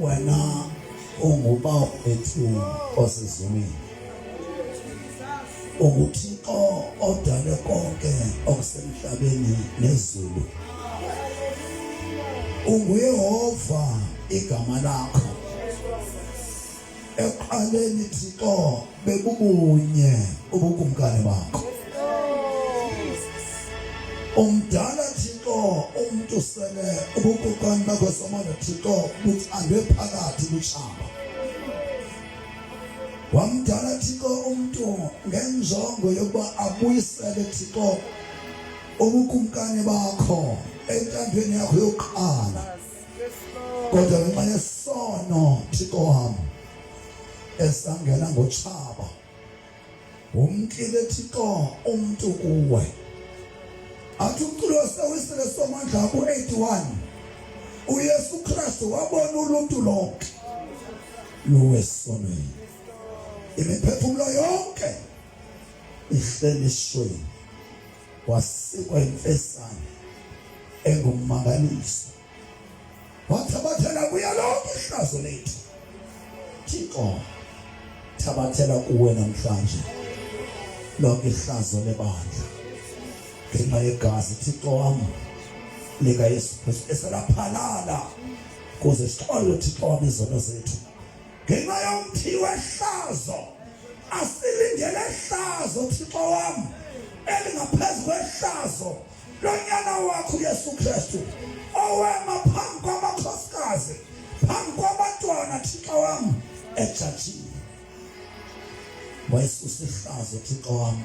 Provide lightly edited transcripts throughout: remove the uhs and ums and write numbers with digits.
Wena unguba ethu osizumile. UnguThixo odale konke okusemhlabeni nezulu. UnguYehova igama lakho. Eqaleni Thixo bebubunye ubukumkani bakho. Umdala Thixo umuntu sele ubukumkani bakho somanda Thixo bucandwe phakathi kuchaba. Wamdala Thixo umuntu ngenjongo yokuba abuyisele Thixo ubukumkani bakho entandweni yakho yokuqala. Kodwa ngenxa yesono Thixo wami esangena ngochaba umkile Thixo umuntu kuwe. Athi umculo wasewisele somandla ku-81 uYesu Kristu wabona uluntu lonke luwesonweni. Imiphefumulo yonke ihleliswe wasikwa imfesane engummangaliso. Wathabathela kuya lonke ihlazo lethu. Thixo thabathela kuwe namhlanje lonke ihlazo lebandla. Ngenxa yegazi Thixo wami lika Yesu Kristu eselaphalala kuze sixole Thixo wami izono zethu. Ngenxa yomthi wehlazo asilindele ihlazo Thixo wami elingaphezu kwehlazo lonyana wakho Yesu Kristu owema phambi kwamakhosikazi phambi kwabantwana Thixo wami ejajini. Wayesusa ihlazo Thixo wami.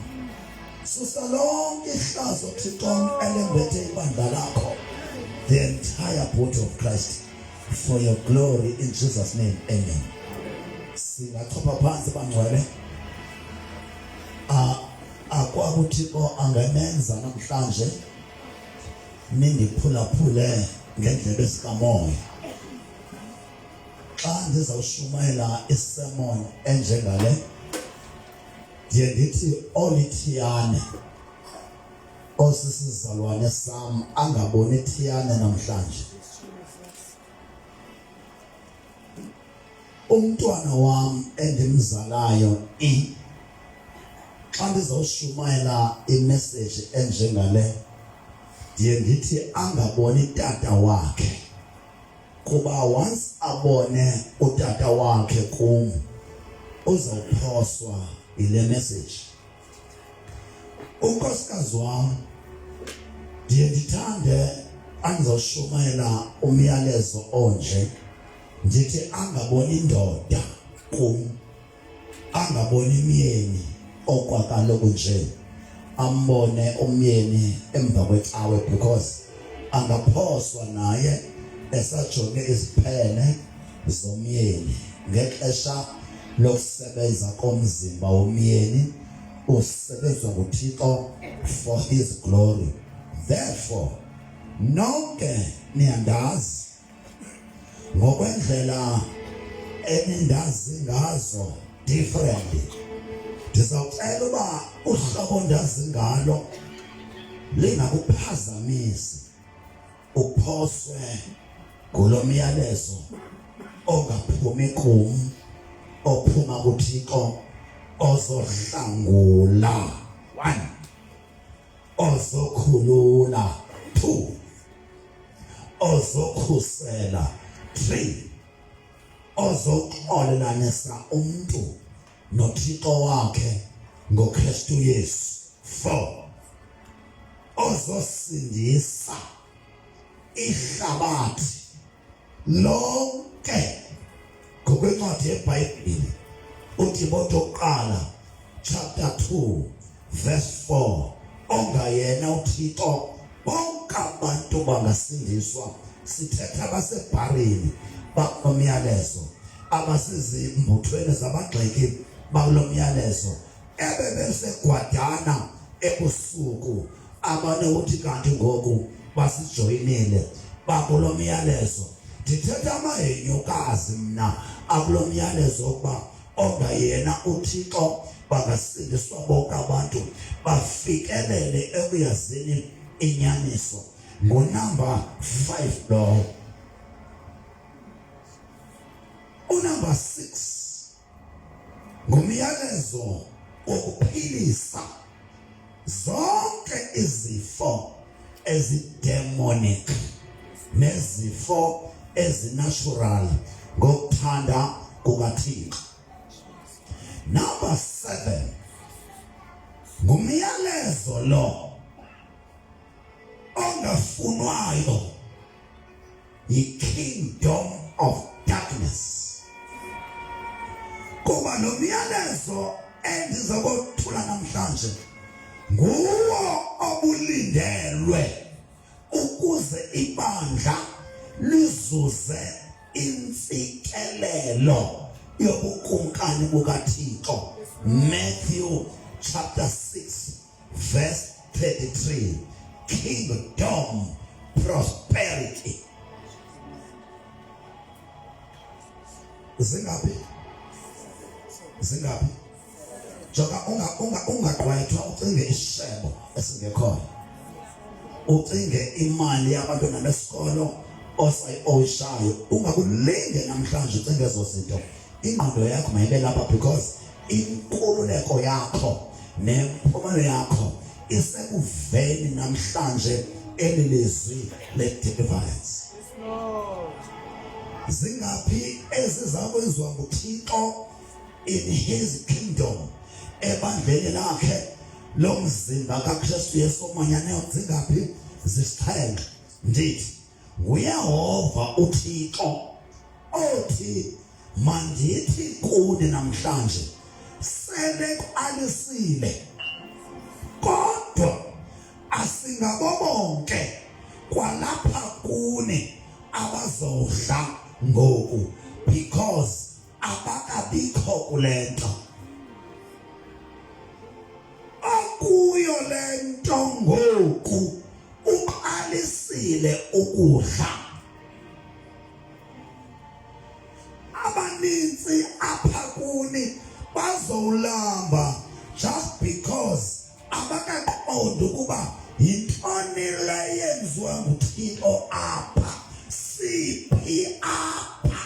Susa lonke ihlazo Thixo elembethe ibandla lakho. The entire body of Christ for your glory in Jesus' name. Amen. Singachopha phansi bangcwele. Akwaku Thixo angemenza namhlanje nindiphulaphule ngendlela esikamoya. Xa ndizawushumayela isermon enjengale ndiye ndithi olithiyane osisizalwane sam angaboni ithiyane namhlanje. Umntwana wam endimzalayo xa ndizawushumayela imessage enjengale ndiye ndithi angaboni tata wakhe, kuba once abone utata wakhe kum uzawuphoswa ile message. Unkosikazi wam ndiye ndithande andizawushumayela umyalezo onje ndithi angaboni indoda kum, angaboni imyeni okwakaloku nje ambone umyeni emva kwecawe, because angaphoswa naye esajonge iziphene zomyeni ngexesha lokusebenza komzimba womyeni usebenzwa nguThixo for his glory. Therefore nonke niyandazi ngokwendlela enindazi ngazo differently. Ndizawucela uba uhlobo ndazi ngalo lingakuphazamisi uphoswe ngulo myalezo ongaphumi kum ophuma kuThixo ozohlangula 1 ozokhulula 2 ozokhusela 3 ozoxolelanisa umuntu noThixo wakhe ngoKristu Yesu 4 ozosindisa ihlabathi lonke ngokwencwadi yeBhayibhile uTimothi oqala chapter 2 verse 4 ongayena uThixo bonke abantu bangasindiswa. Sithetha abasebhareni bakumyalezo, abasezimbuthweni zabagxeki bakulomyalezo, ebebesegwadana ebusuku abane uthi kanti ngoku basijoyinile bakulomyalezo. Ndithetha amahenyokazi mna akulomyalezo ukuba ongayena uThixo bangasindiswa bonke abantu bafikelele ekuyazini inyaniso. Ngunumber 5 lo. Unumber 6 ngumyalezo wokuphilisa zonke izifo ezidemonic nezifo ezinatural ngokuthanda kukaThixo. Number 7 ngumyalezo lo ongafunwayo yi-kingdom of darkness. Kuba lo myalezo endizokuthula namhlanje nguwo obulindelwe ukuze ibandla lizuze intsikelelo yobukumkani bukaThixo. Matthew chapter 6 verse 33. Kingdom prosperity. Zingapi? Joka ungaqwayithwa ucinge isishebo esingekho. Ucinge imali yabantwana besikolo osayishayo. Ungakulinge namhlanje ucinge ezo zinto. Ingqondo yakho mayibe lapha because inkululeko yakho nempumelelo yakho isekuveni namhlanje elilizwi le-deliverance. Zingaphi ezizakwenziwa nguThixo in his kingdom ebandleni lakhe lomzimba kaKristu Yesu omanyaneyo? Zingaphi? Zisixhenxe. Ndithi nguYehova uThixo othi mandithi kuni namhlanje sele kuqalisile, kodwa asingabo bonke kwalapha kuni abazodla ngoku, because abakabikho kule nto. Akuyo le nto ngoku uqalisile ukudla. Abaninzi apha kuni bazolamba just because abakaqonda ukuba yintoni le yenziwa nguThixo apha. Siphi apha?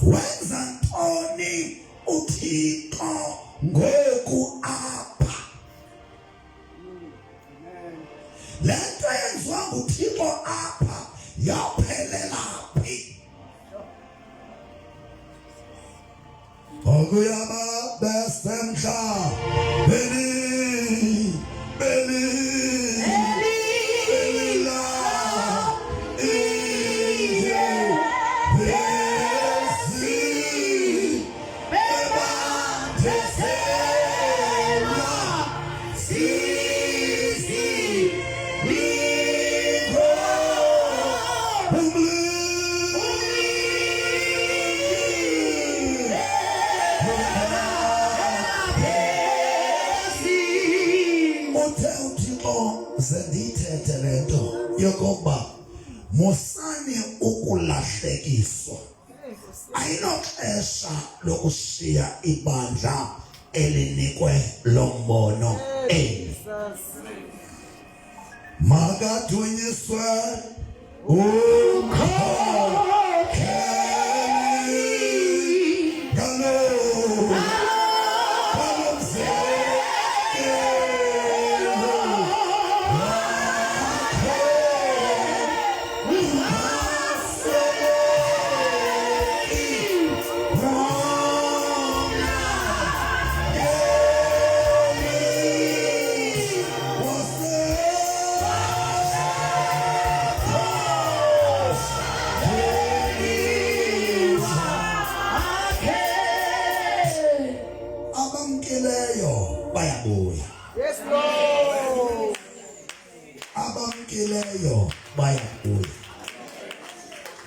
Wenza ntoni uThixo ngoku apha? Le nto yenziwa nguThixo apha yaphelela phi? Okuyaba besemhla beli la inje besi bebanteselwa sisi liko zendithethe le nto yokokuba musani ukulahlekiswa. Ayinoxesha lokushiya ibandla elinikwe lo mbono eli. Makadunyiswe ukhokheli kalo bayabuya. Yes, Lord. Abamkileyo bayabuya.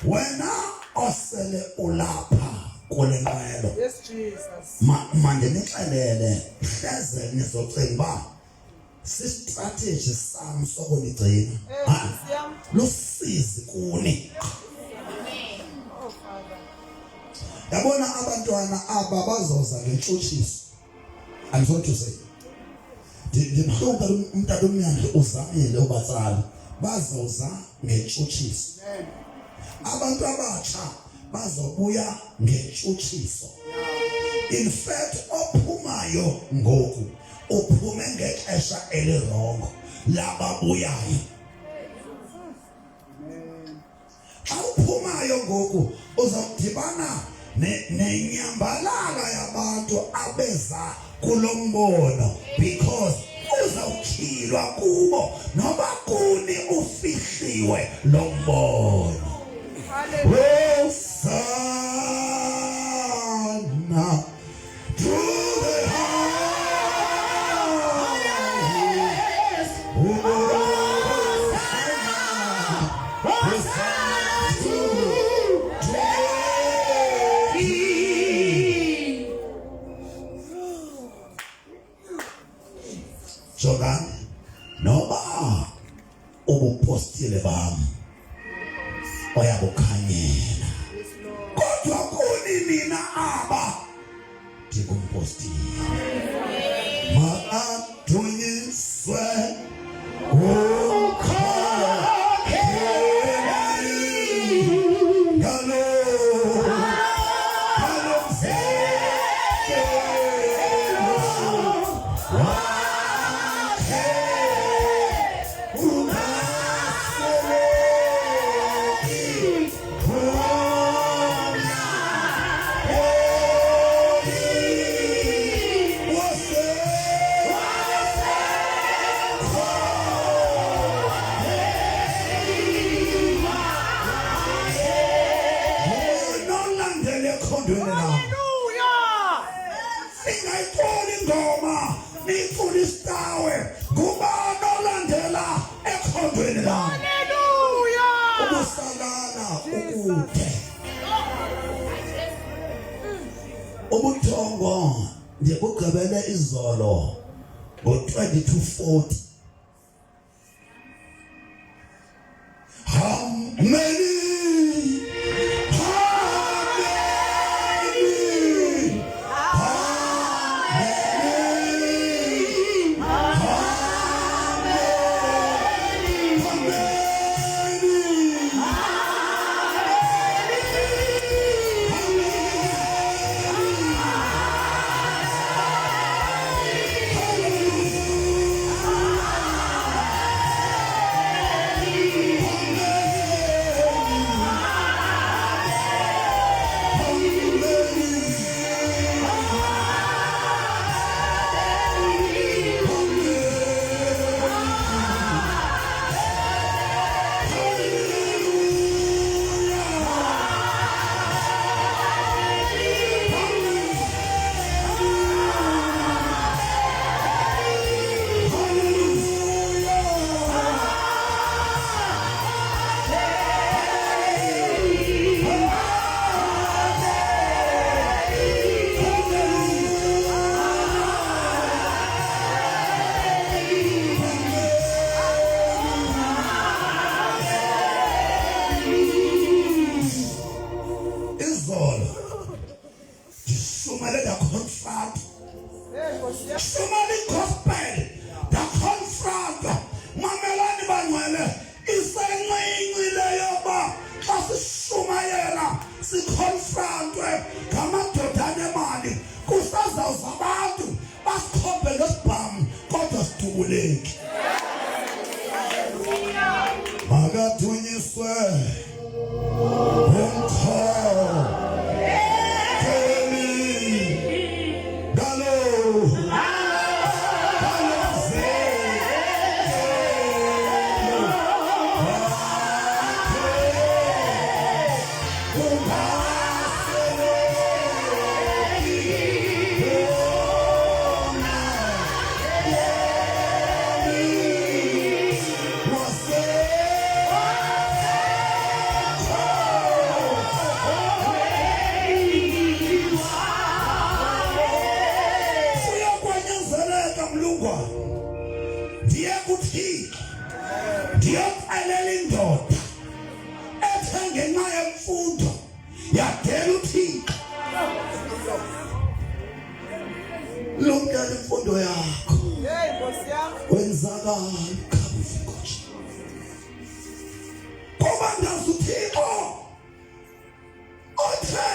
Wena osele ulapha kule nqwelo. Yes, Jesus. Manje nixelele hleze nizocinga ba si-strategy sami sokunigcina. Lusizi kuni. Yabona abantwana aba bazoza ngentshutshiso. I'm sorry to say. Ndimhlupha umntana omnyandla uzamile ubatsala. Bazoza ngentshutshiso. Abantu abatsha bazobuya ngentshutshiso. In fact, ophumayo ngoku uphume ngexesha elirongo lababuyayo. Xa uphumayo ngoku uzawudibana nenyambalala yabantu abeza kulo mbono, because uzawutyhilwa kubo noba kuni ufihliwe lo mbono. Hosanna to the highest. Hosanna to the King. Jordan, noba ubupostile bami oyabukhanyela, kodwa kuni nina aba ndikumpostile. Madunyiswe ukhokheli ngalo mzekelo wakhe ungaseleki khona nolandele ekhondweni lami. Singayiculi ingoma niyicule isitawe ngubani olandela ekhondweni lami. Ubusalana ukude ubuthongo ndiyakugqibele izolo ngo-22:40. Somali gospel the confront mamelani bangcwele isenqinqile yoba xa sishumayela siconfrontwe ngamadodana emali kusazawuza abantu basikhombe ngesibhamu kodwa sidubuleki. Makadunyiswe ndiyoxelela indoda ethe ngenxa yemfundo yadela uThixo Uyabuyela imfundo yakho. Wenzakala kabufikosha. Ngoba ndazi uThixo othe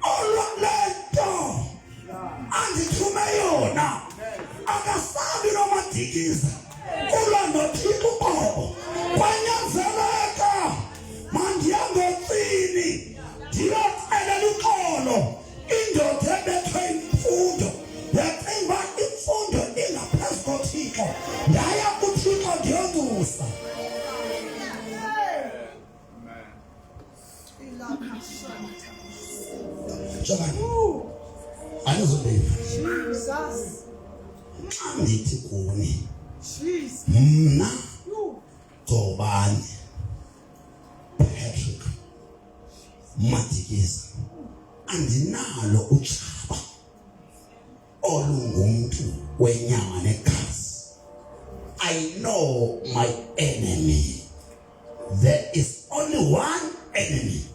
olwalento andithume yona akasabi nomadikiza ulandothixo uqobo kwanyanzeleka mandiyangocini ndiyocelela uxolo indoda ebethwe imfundo yacinga imfundo ingaphezu koThixo ndaya kuThixo ndiyonzusa. Jabani anizondeva xa ndithi kuni mna Gcobani Patrick Madikiza andinalo utshaba olungumuntu wenyama negazi. I know my enemy. There is only one enemy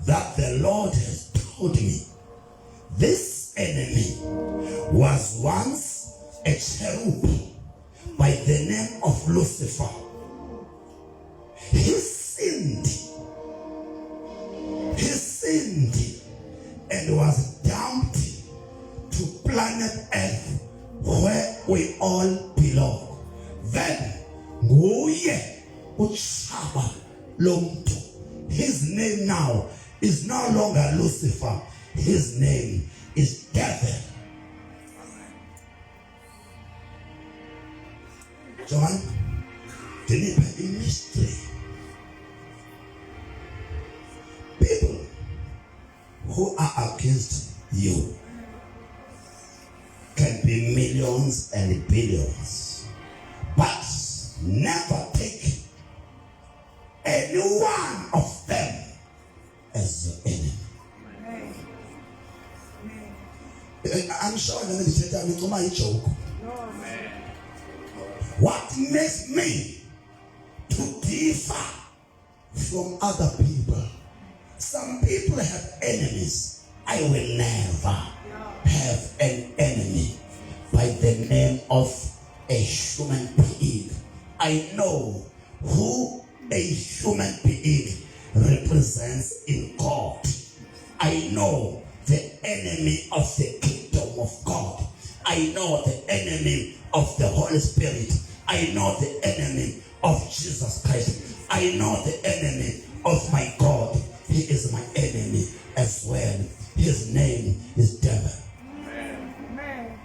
that the Lord has told me. This enemy was once a cherub by the name of Lucifer. He sinned and was dumped to planet Earth where we all belong. Then nguye utshaba lomntu. His name now is no longer Lucifer. His name is devil. John, deliver a mystery. People who are against you can be millions and billions, but never take any one of them as your enemy. I'm sure let me tell you, it's my joke. What makes me to differ from other people? Some people have enemies. I will never have an enemy by the name of a human being. I know who a human being represents in God. I know the enemy of the kingdom of God. I know the enemy of the Holy Spirit. I know the enemy of Jesus Christ. I know the enemy of my God. He is my enemy as well. His name is devil. Amen.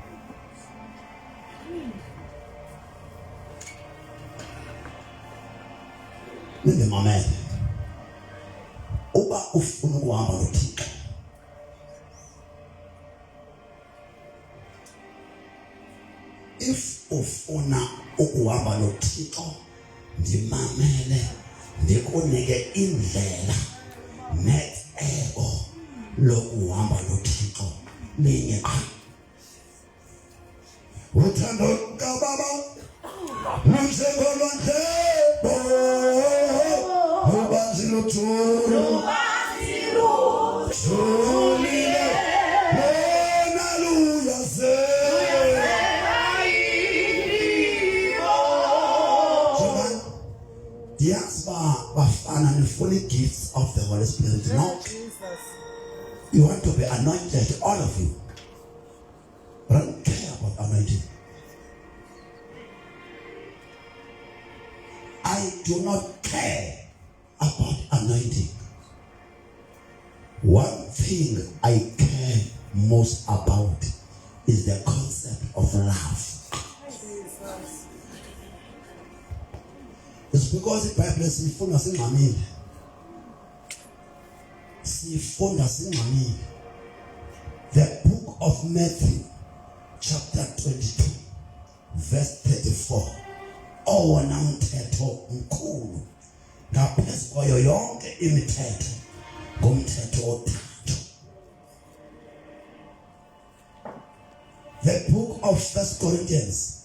Nende mamele. Uba ufuna ukuhamba noThixo. If ufuna ukuhamba noThixo, ndimamele ndikunike indlela necebo lokuhamba noThixo linye qha. Uthando kaBaba lumsekolwandle ubanzi luthulu thulile lona luyaze. Yes, bafana nifuna gifts of the Holy Spirit. No, you want to be anointed, all of you. But I don't care about anointing. I do not care about anointing. One thing I care most about is the concept of love. It's because the Bible says sifunda singxamile. Sifunda singxamile. The book of Matthew chapter 22 verse 34. Owona mthetho mkhulu ngaphezu kwayo yonke imithetho ngumthetho othathu. The book of 1 Corinthians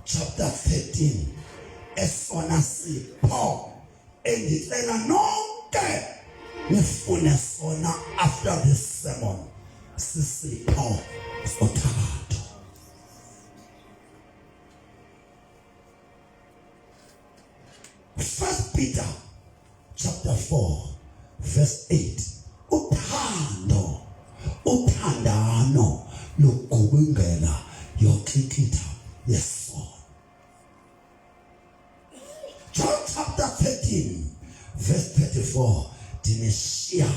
chapter 13 esona sipho endicela nonke nifune sona after this sermon sisipho sothakathwa. 1 Peter chapter 4 verse 8. Uthandano lokugubungela yokhikitha yesono. John chapter 13 verse 34. Dineshiya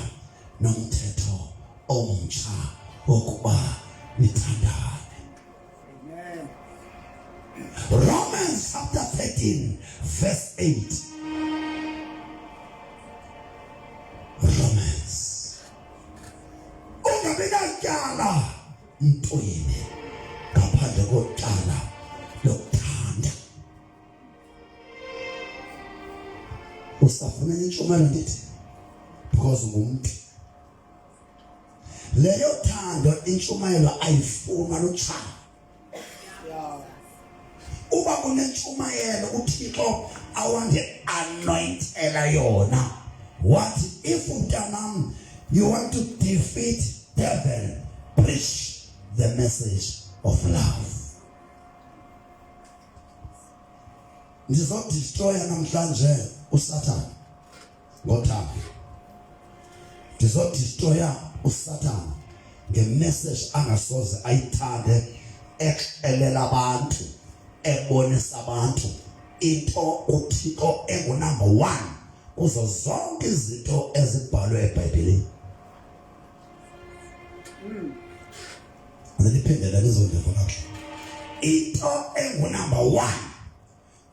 nomthetho omtsha wokuba nithandane. Amen. Romans chapter 13 verse 8. Romans. Ungabinatyala ntwini ngaphandle kotyala lokuthanda. Usafuna intshumayelo ndithi because ngumuntu. Leyo thando intshumayelo ayifuna lutshaya. Uba kunentshumayelo uThixo awande anointela yona. What if mntanam you want to defeat devil, preach the message of love. Ndizodestroy namhlanje uSatan ngothando. Ndizodestroy uSatan ngemessage angasoze ayithande exelela abantu ebonisa abantu into uThixo engunumber 1 kuzo zonke izinto ezibhalwe eBhayibhelini. Ndiphendela lezondaba kahle. Into engunumber 1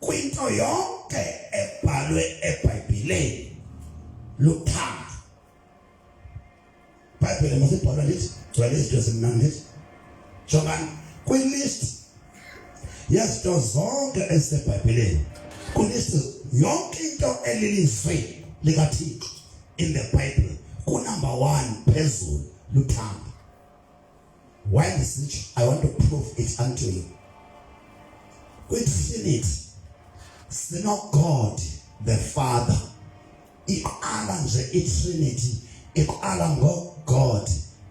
kwinto yonke ebhalwe eBhayibhelini luthando. Bible masibhalwa lithi gcwele izinto ezimnandi. Jongani kwilist yezinto zonke eziseBhayibhelini. Kulist yonke into elilizwe likaThixo in the Bible kunumber 1 phezulu luthando. Why this? I want to prove it unto you. Kwitrinity sino God the Father. Iqala nje iTrinity iqala God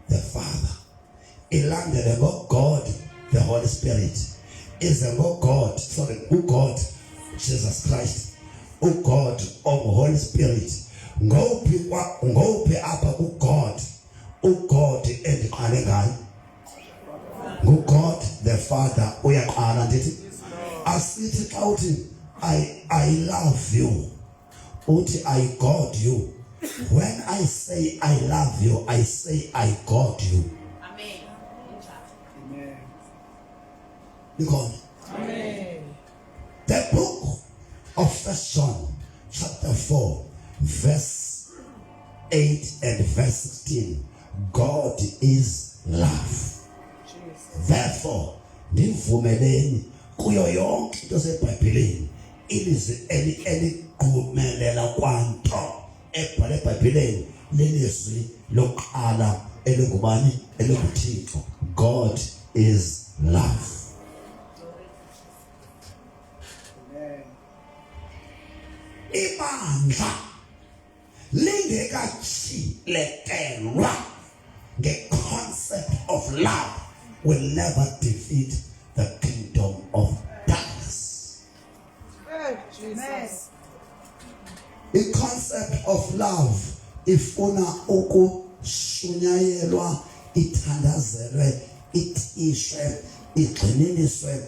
the Father. Ilandele God the Holy Spirit. Is a God, who God Jesus Christ. Who God of Holy Spirit. Ngophi apha ku God. Who God endiqale ngayo. Who God the Father uyaqala ndithi asithi xa uthi I love you uthi I God you. When I say I love you, I say I God you. Amen. Amen. Amen. The book of 1 John chapter 4 verse 8 and verse 16. God is love. Therefore, ndivumeleni kuyo yonke into eseBhayibhelini ilizwi eligumelela kwanto ebhale eBhayibhelini lelizwi lokuqala elingubani elinguThixo. God is love. Ibandla lingekachilekelwa nge-concept of love will never defeat the kingdom of darkness. Jesus. The concept of love ifuna ukushunyayelwa, ithandazelwe, itishwe, igxininiswe,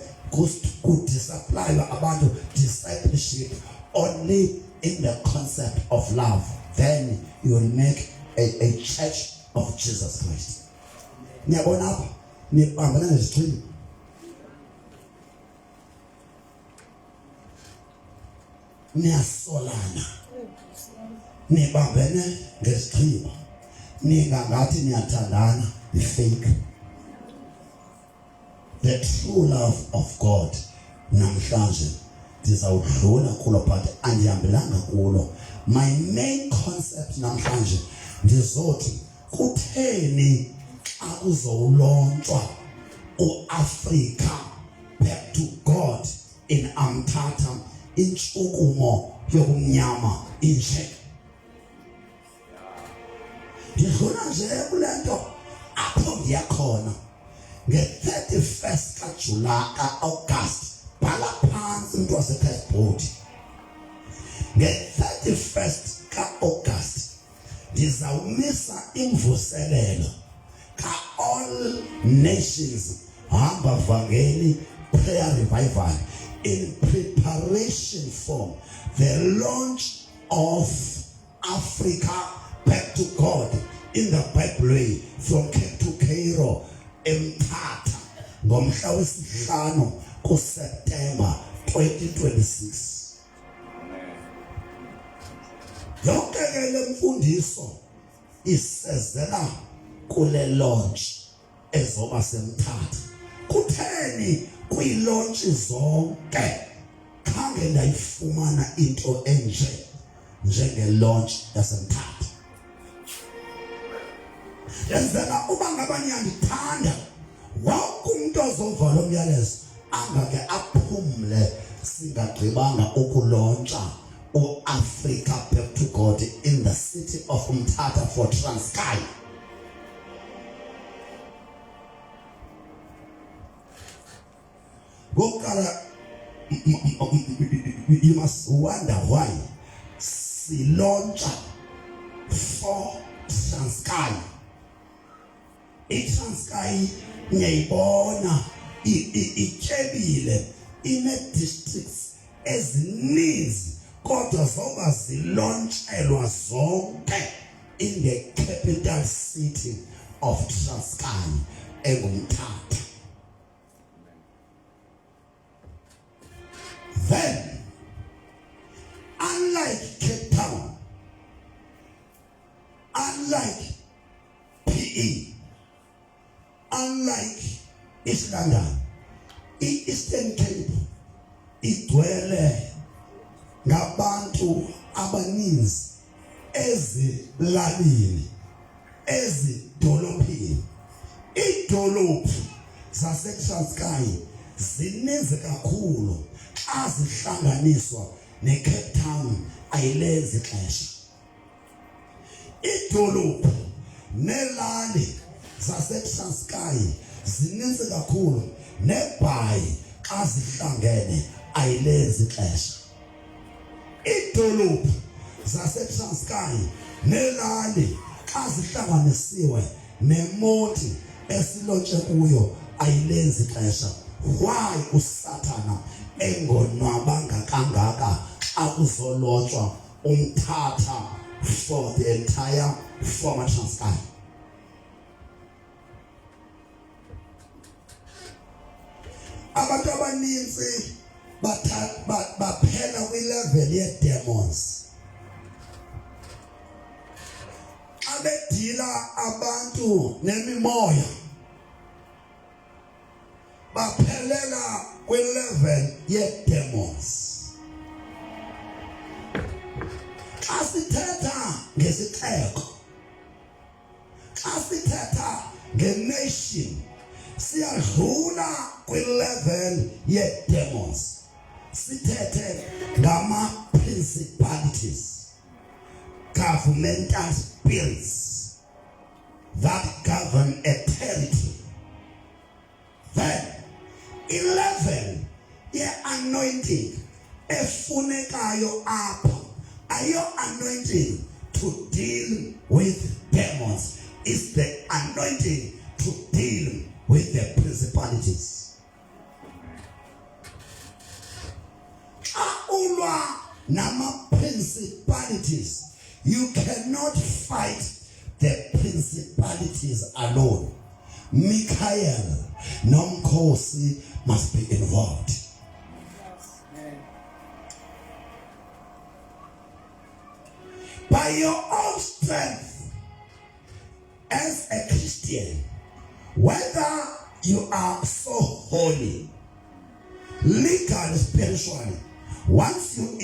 kudiscipline abantu, discipleship only in the concept of love. Then you will make a church of Jesus Christ. Niyabona apha nibambana ngeziqhimo. Niyasolana. Nibambene ngeziqhimo. Ningangathi niyathandana, fake. The true love of God namhlanje ndizawudlula kulo but andihambelanga kulo. My main concept namhlanje ndizothi kutheni xa uzowulontshwa uAfrika back to God in Amtata intshukumo yokumnyama inje. Ndidlula nje kulento apho ndiyakhona nge-31st kaJulayi ka-August bhala phansi umuntu wasePassport. nge-31st ka-August ndizawumisa imvuselelo ka-All Nations Hamba Vangeli Prayer Revival in preparation for the launch of Africa back to God in the Bible way from Cape to Cairo eMthatha ngomhla wesi-5 kuSeptemba 2026. Yonke ke le mfundiso isezela kule launch ezoba seMthatha. Kutheni kwi-launch zonke khange ndayifumana into njenge-launch yaseMthatha? Yenzela uba ngabanye andithanda wonke umuntu ozova lo myalezo angake aphumle singagqibanga ukulontsha u-Africa back to God in the city of Mthatha for Transkei. You must wonder why silontsha for Transkei. iTranskei ngiyayibona ityebile ine-districts ezininzi kodwa zoba zilontshelwa zonke in the capital city of Transkei eNgumthatha. Then, unlike Cape Town, unlike PE, unlike East London, Eastern Cape igcwele ngabantu abaninzi ezilalini, ezidolophini. Idolophu zaseTranskei zininzi kakhulu xa zihlanganiswa neCape Town ayilenzi ixesha. Idolophu nelali zaseTranskei zininzi kakhulu neBhayi xa zihlangene ayilenzi ixesha. Idolophu zaseTranskei nelali xa zihlanganisiwe nemoti esilontshe kuyo ayilenzi ixesha. Why uSathana engonwabanga kangaka xa kuzolotshwa uMthatha for the entire former Transkei? Abantu abaninzi baphela kwi-level ye-demons. Abedila abantu nemimoya baphelela kwi-level ye-demons. Xa sithetha ngesixeko, xa sithetha nge-nation, siyadlula kwi-level ye-demons. Sithethe ngama-principalities, governmental spirits that govern a territory. Then, 11 ye-anointing efunekayo apha, ayo anointing to deal with demons. Is the anointing to deal with the principalities. Ulwa nama principalities. You cannot fight the principalities alone. Michael Nomkosi must be involved. By your own strength as a Christian, whether you are so holy, legally, spiritually, once you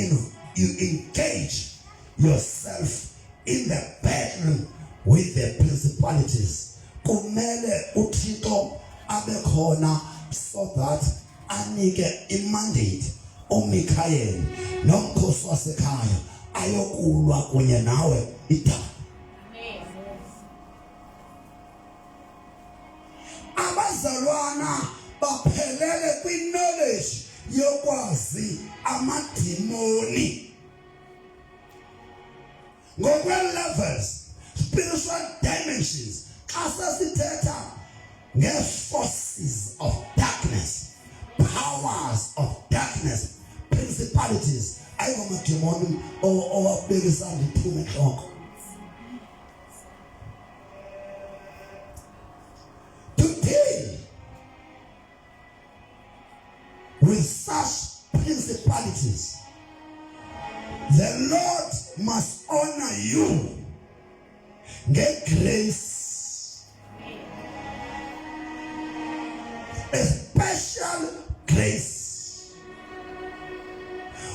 engage yourself in the battle with the principalities, kumele uThixo abekhona so that anike imandate uMichael nomkhosi wasekhaya ayokulwa kunye nawe idaba. Abazalwana baphelele kwi-knowledge yokwazi amadimoni levels, spiritual dimensions. Asasiteta, forces of darkness, powers of darkness, principalities. I go my demon or big son to me talk. To deal with such principalities, the Lord must honor you. Get grace, a special grace.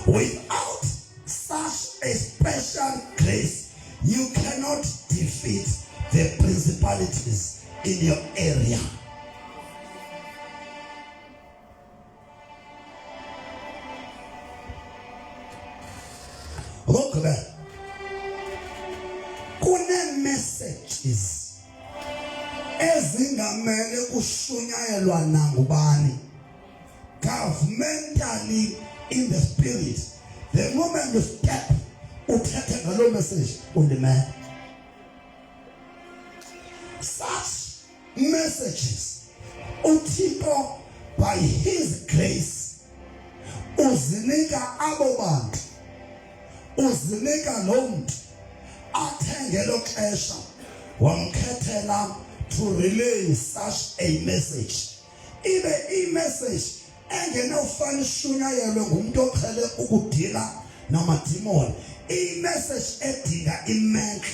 Without such a special grace, you cannot defeat the principalities in your area. Look there. Kune messages ezingamele kushunyayelwa nangubani governmentally in the spirit. The moment you step uthethe ngalo message ulimele. Such messages uThixo by his grace uzinika abo bantu, uzinika lo muntu athengelo xesha wamkhethela to relay such a message. Ibe i-message engenofana ishunyayelwe ngumuntu oqhele ukudila namadimoni. I-message edinga imenhle.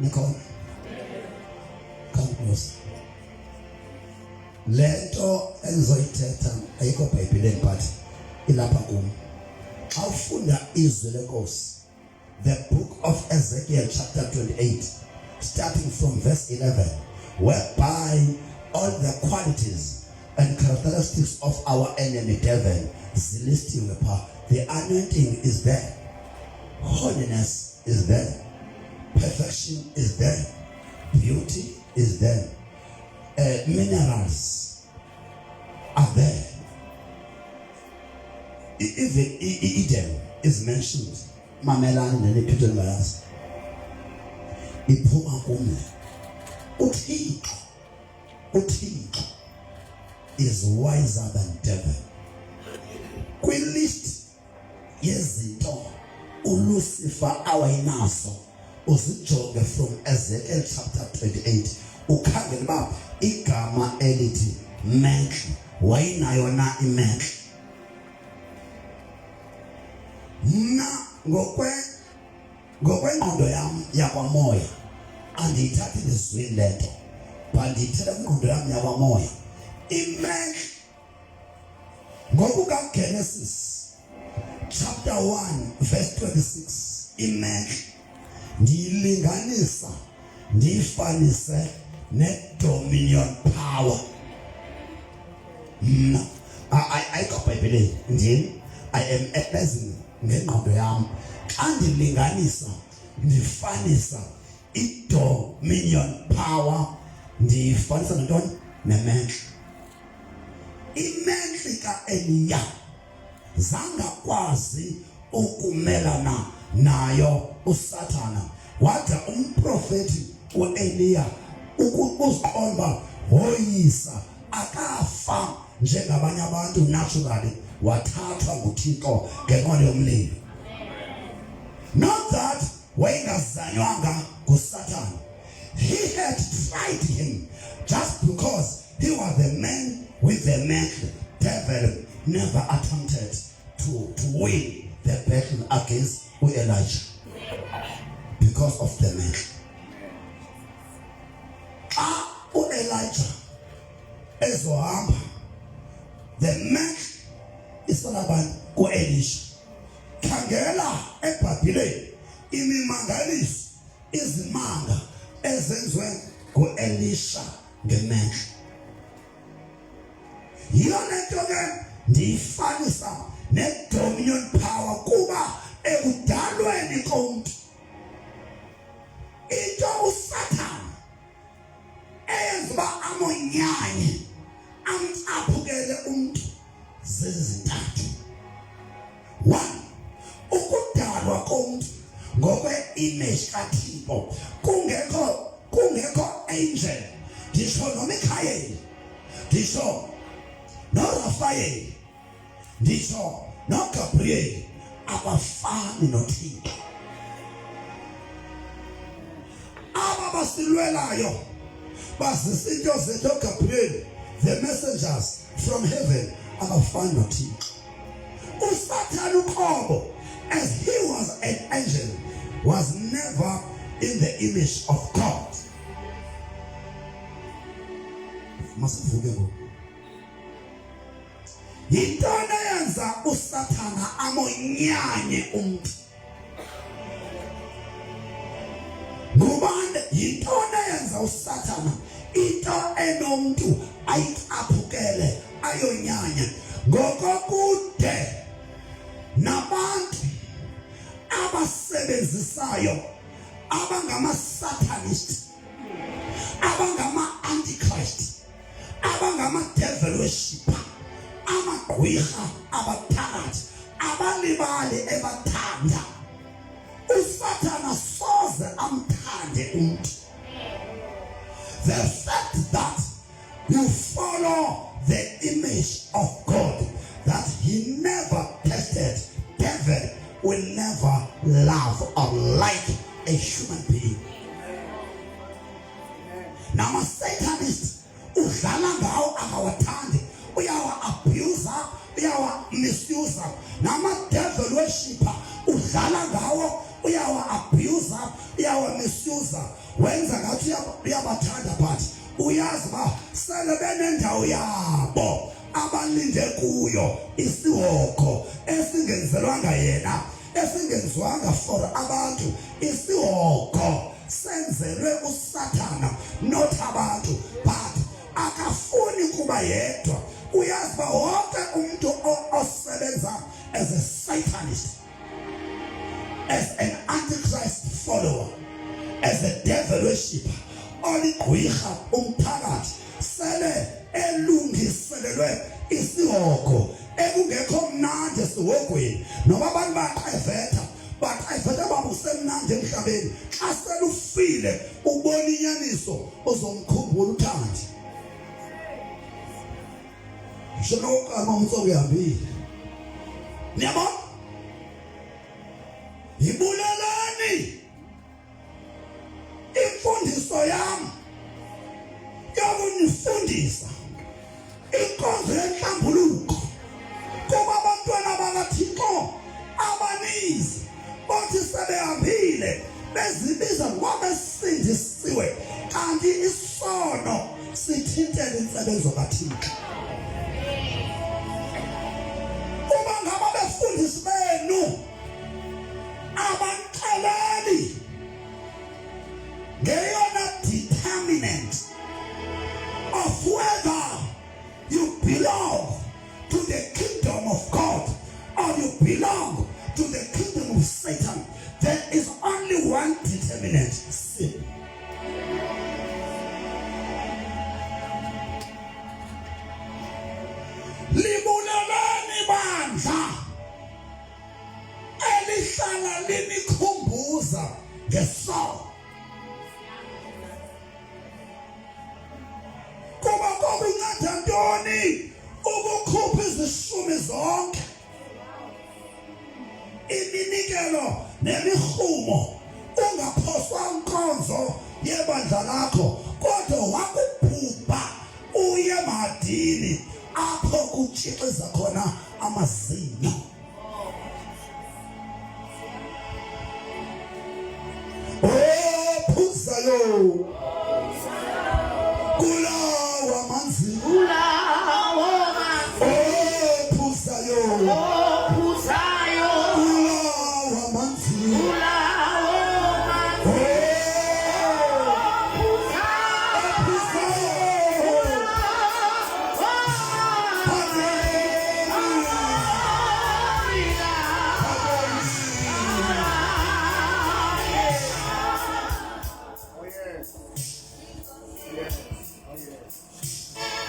Nikhona? Come close. Lento engizoyithetha ayikho eBhayibhelini but ilapha kum. Awufunda izwi lenkosi. The book of Ezekiel chapter 28, starting from verse 11, whereby all the qualities and characteristics of our enemy devil is listed upon. The anointing is there, holiness is there, perfection is there, beauty is there, minerals are there. Even Eden is mentioned. Mamelani neniphithi ngayazi. Iphuma kume. Uthixo is wiser than devil. Kwilist yezinto uLucifer awayinazo uzijonge from Ezekiel chapter 28. Ukhangele ba igama elithi menhle wayinayo na imenhle. Mna ngokwengqondo yami yakwamoya andiyithathi lizwini lento but ndiyithela ingqondo yami yakwamoya imenhle ngokukaGenesis chapter 1 verse 26 imenhle ndiyilinganisa ndiyifanise ne-dominion power. Mna ayikho eBhayibhelini ndini I am addressing ngengqondo yami xa ndilinganisa ndifanisa i-dominion power ndifanisa nantoni nemenhle. Imenhle ka-Eliya zangakwazi ukumelana nayo uSathana. Wada umprofeti u-Eliya ukuziqonda woyisa akafa njengabanye abantu naturally wathathwa nguThixo ngenqondo yomlilo. Not that wayengazanywanga nguSathana. He had tried him just because he was the man with the mental. Devil never attempted to win the battle against Elijah because of the mental. Elijah ezohamba, the mental isalaban ku-Elisha. Khangela eBhabhileni imimangaliso izimanga ezenziwe ngu-Elisha ngemenhle. Yona nto ke ndiyifanisa ne-dominion power kuba ekudalweni komuntu into uSathane eyenza uba amonyanye amcaphukele umuntu zezintathu. One, ukudalwa komuntu ngokwe-image kaThixo kungekho angel, ngisho noMikhayeli, ngisho noRafael, ngisho noGabriel abafani noThixo. Abasilwelayo bazisa into zethu Gabriel, the messengers from heaven abafani noThixo. uSathane uqobo, as he was an angel, was never in the image of God. Masivuke ngoku. Yintoni eyenza uSathane amonyanye umuntu? Ngubani yintoni eyenza uSathane into enomuntu ayicaphukele ayonyanya? Ngokokude nabantu abasebenzisayo abangama-Satanist, abangama-Antichrist, abangama-devil worshipper, amagqwirha abathakathi, abalibali ebathanda, uSathane soze amthande umuntu. The fact that you follow the image of God that he never tested, David will never love or like a human being. Now a Satanist udlala ngawo akawathandi, uyawa abuser, uyawa misuser. Now a devil worshipper udlala ngawo, uyawa abuser, uyawa misuser. Wenza ngathi uyabathanda but uyazi ba sele benendawo yabo abalinde kuyo isihoko esingenzelwanga yena, esingenziwanga for abantu. Isihoko senzelwe uSathane, not abantu, but akafuni kuba yedwa. Uyazi ba wonke umuntu osebenza as a Satanist, as an Antichrist follower, as a devil worshipper, oligqwirha umphakathi sele elungiselelwe isihoko ekungekho mnandi esihokweni. Noba abantu baqevetha babusemnandi emhlabeni, xa selufile ubona inyaniso ozomkhumbula uthandi. Shonokama umtsoke yambile. Niyabona? Ibulalani imfundiso yami yokunifundisa inkonzo yenhlambuluko kuba abantwana bakaThixo abaninzi bathi sebehambile bezibiza wabesindisiwe, kanti isono sithintela insebenzo kaThixo. Kuba ngaba befundisi benu abanqalali ngeyona determinant of whether you belong to the kingdom of God or you belong to the kingdom of Satan. There is only one determinant: sin. Libulalani bandla elihlala linikhumbuza ngesono. Kuba kokunceda ntoni ukukhupha izishumi zonke, iminikelo nemihumo, ungaphoswa inkonzo yebandla lakho, kodwa wakubhubha uye emadini apho kutshixiza khona amazinyo. Oh, phuzayo kulawa manzi, Kulawa manzi, oh phuzayo, oh phuzayo, kulawa manzi, kulawa manzi,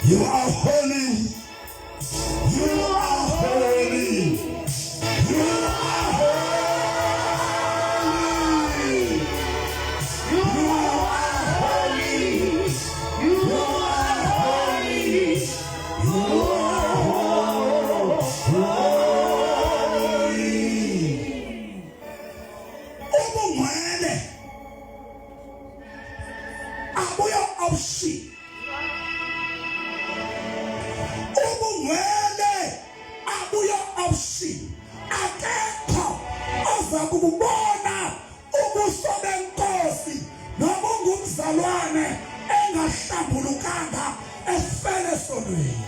you are holy, you are holy, you engaphulukanga efele esonweni.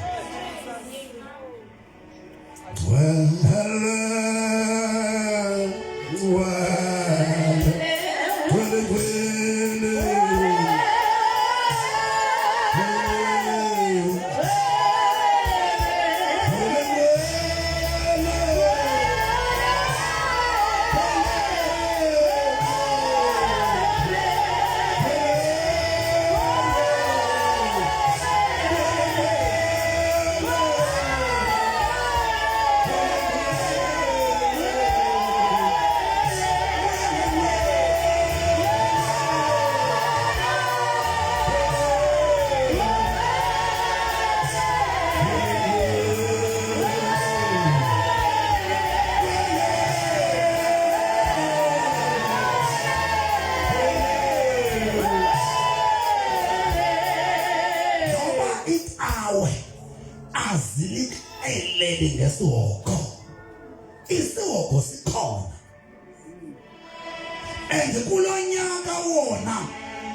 Aziliqelele ngesihoko. Isihoko sikhona. And kulonyaka wona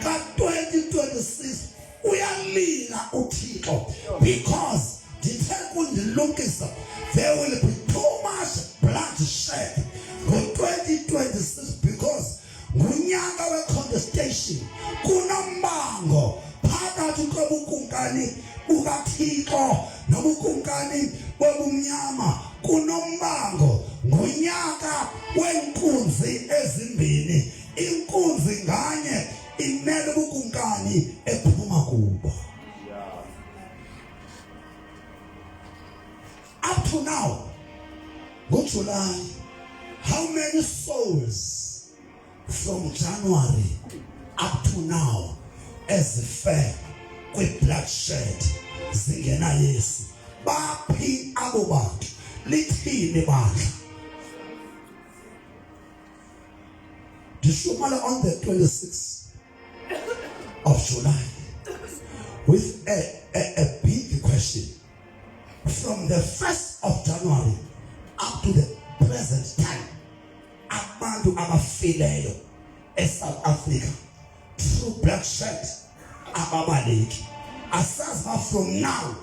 ka-2026 uyalila uThixo because dithe kundilukisa there will be too much bloodshed ngo-2026 because ngunyaka we-contestation kunombango phakathi kobukumkani bukaThixo nobukumkani bobumnyama kunombango ngonyaka wenkunzi ezimbini inkunzi nganye imele ubukumkani ephuma kubo. Up to now ngoJuly how many souls from January up to now ezife kwi-bloodshed zingena Yesu baphi abo bantu lithini bandla? Dishumala on the 26th of July with a big question from the 1st of January up to the present time. Abantu abafileyo eSouth Africa through bloodshed ababaleki asazi from now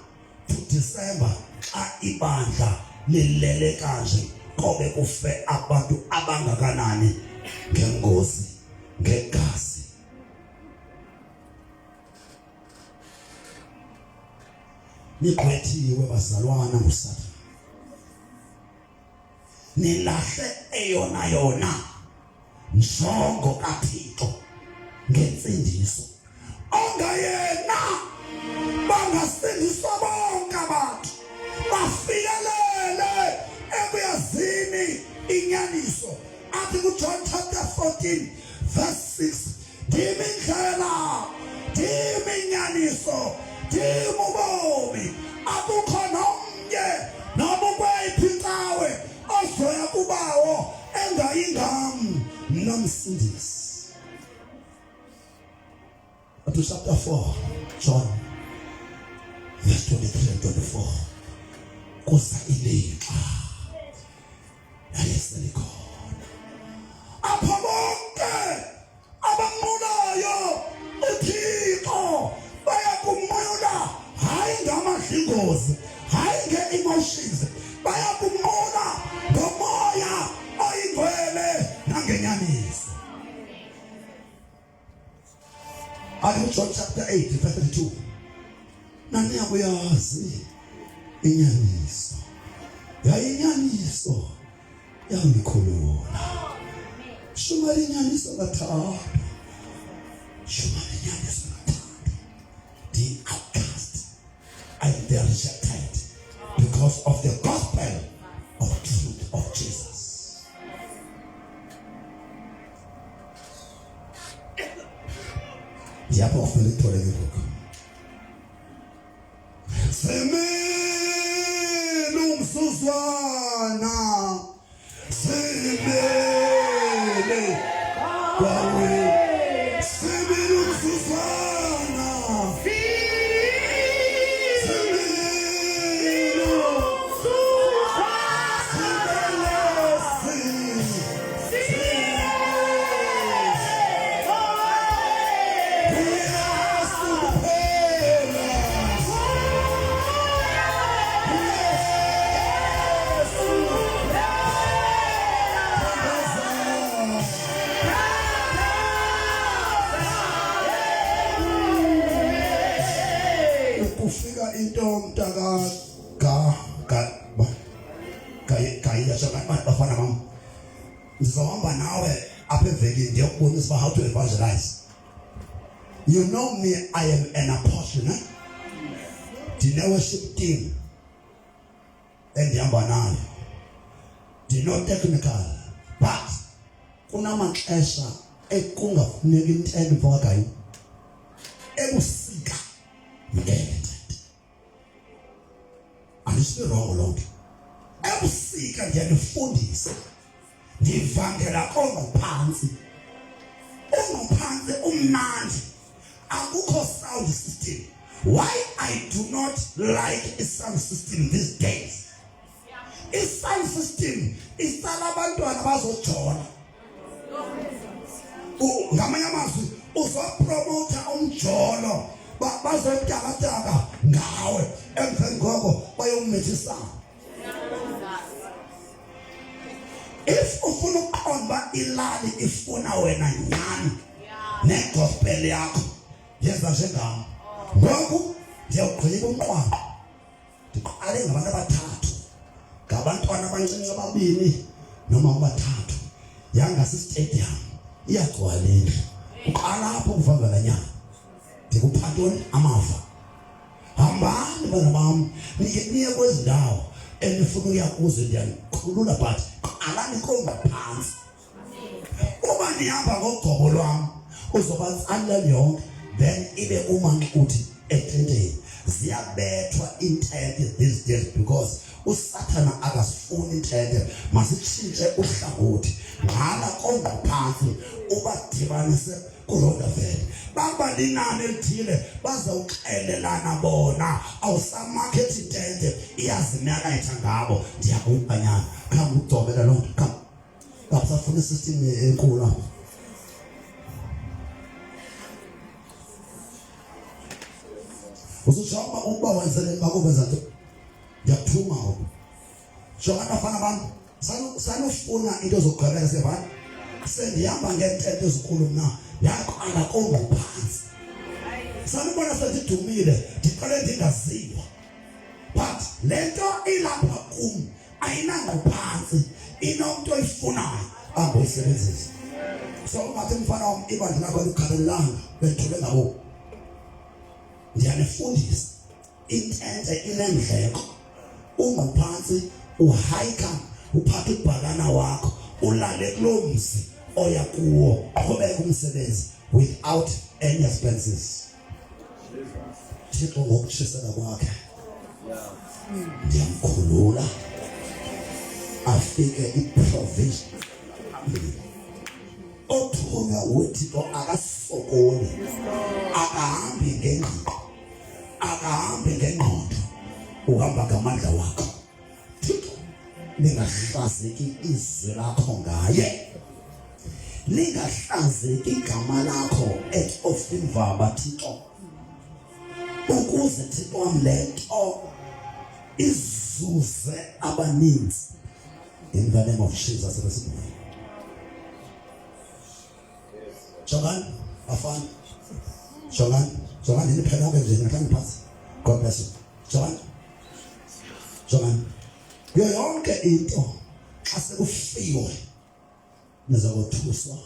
to December xa ibandla lilele kanje kobe kufe abantu abangakanani ngengozi ngegazi. Nigqwethiwe bazalwana nguSathane, nilahle eyona yona njongo kaThixo ngensindiso ongayena bangasindiswa bonke abantu bafikelele ekuyazini inyaniso. Athi kuJohn chapter 14 verse 6 ndimi indlela ndimi inyaniso ndimi ubomi akukho nomnye noma ukweyiphi incawe ozoya kubawo engayingam nomsindisi. To chapter 4 John verse 23 and 24 kuza ilixa yayeselikhona apho bonke abanqulayo uThixo bayakumnqula hayi ngamadlingozi hayi nge-emotions bayakumnqula ngomoya oyingcwele nangenyaniso. John chapter 8 verse 32 naniyakuyazi inyaniso yayinyaniso yangikhulula shumela inyaniso kathathu shumela inyaniso kathathu the outcast and the rejected because of the gospel of truth of Jesus. Diabo ofele tole ngoko. Semele umsuzwana. Semele. Kwawe. Semele umsuzwana. Semele umsuzwana. into mntaka ga shaka bafana bam ndizohamba nawe apha evekini ndiyokubonisa how to evangelize. You know me, I am an apostle, eh? The worship team endihamba nayo ndino technical, but kunamaxesha ekungafuneki intente mfowakayo ebusika ngeke. Andisibe wrong Lord. Ebusika ndiyandifundisa ndivangela ongaphansi umnandi. Akukho sound system. Why I do not like a sound system these days? A sound system is abantwana bazojona. Ngamanye amazwi uzopromote umjolo bazotyakataka ngawe emveni koko bayomethisa. If ufuna uqonda ilali ifuna wena nyani negospel yakho yenza njengami. Ngoku ndiyawugqiba umqwano ndiqale ngabantu abathathu, ngabantwana abancinci ababini noma abathathu, yangasistadium iyagcwala indlu. Uqala apho ukuvavela nyana ndikupha ntoni amava. Hambani bana bam niye kwezi ndawo enifuna ukuya kuzo, ndiyanikhulula but qalani kongaphansi. Uba nihamba ngogobo lwam uzobatsalela yonke, then ibe uma uthi etenteni ziyabethwa intente these days because usathana akasifuni intente. Masitshintshe uhlangothi ngala kongaphansi ubadibanise kuRoosevelt. Baba linani elithile bazawuxelelana bona awusamarket intente iyazimyakaitha ngabo. Ndiyakubanyana khamba ugcobela loo nto. Khamba basafuna isystem enkulu. Usushamba ukuba wenzele bakwenza nto ndiyakuthuma ngoku. Jonga abafana bam sanofuna into zokugqibela sevana sendihamba ngentente ezikhulu mna yaqala kongaphansi. Sanibona sendidumile ndiqale ndingaziwa, but le nto ilapha kum ayinangaphansi, inomntu oyifunayo angoyisebenzisa. So ungathi mfana wam ibandla lakho alikhathalelanga bethule ngabo. Ndiyanifundisa intente inendleko. Ungaphansi uhayika uphatha ubhakana wakho ulale kuloo mzi oya kuwo qhubeka umsebenzi without any expenses. Thixo ngokutshisela kwakhe ndiyamkhulula afike iprovision. Othunywa uThixo akasokoli, akahambi ngengqiqo, akahambi ngengqondo, uhamba ngamandla wakho. Thixo lingahlazeki izwi lakho ngaye, lingahlazeki igama lakho ofimvaba Thixo, ukuze Thixo wam le nto izuze abaninzi. In the name of Jesus. Jongan, afan. Jongan ini phela ke nje ngahlani phansi. God bless you. Jongan. Yonke into xa sekufiwe nizakuthuswa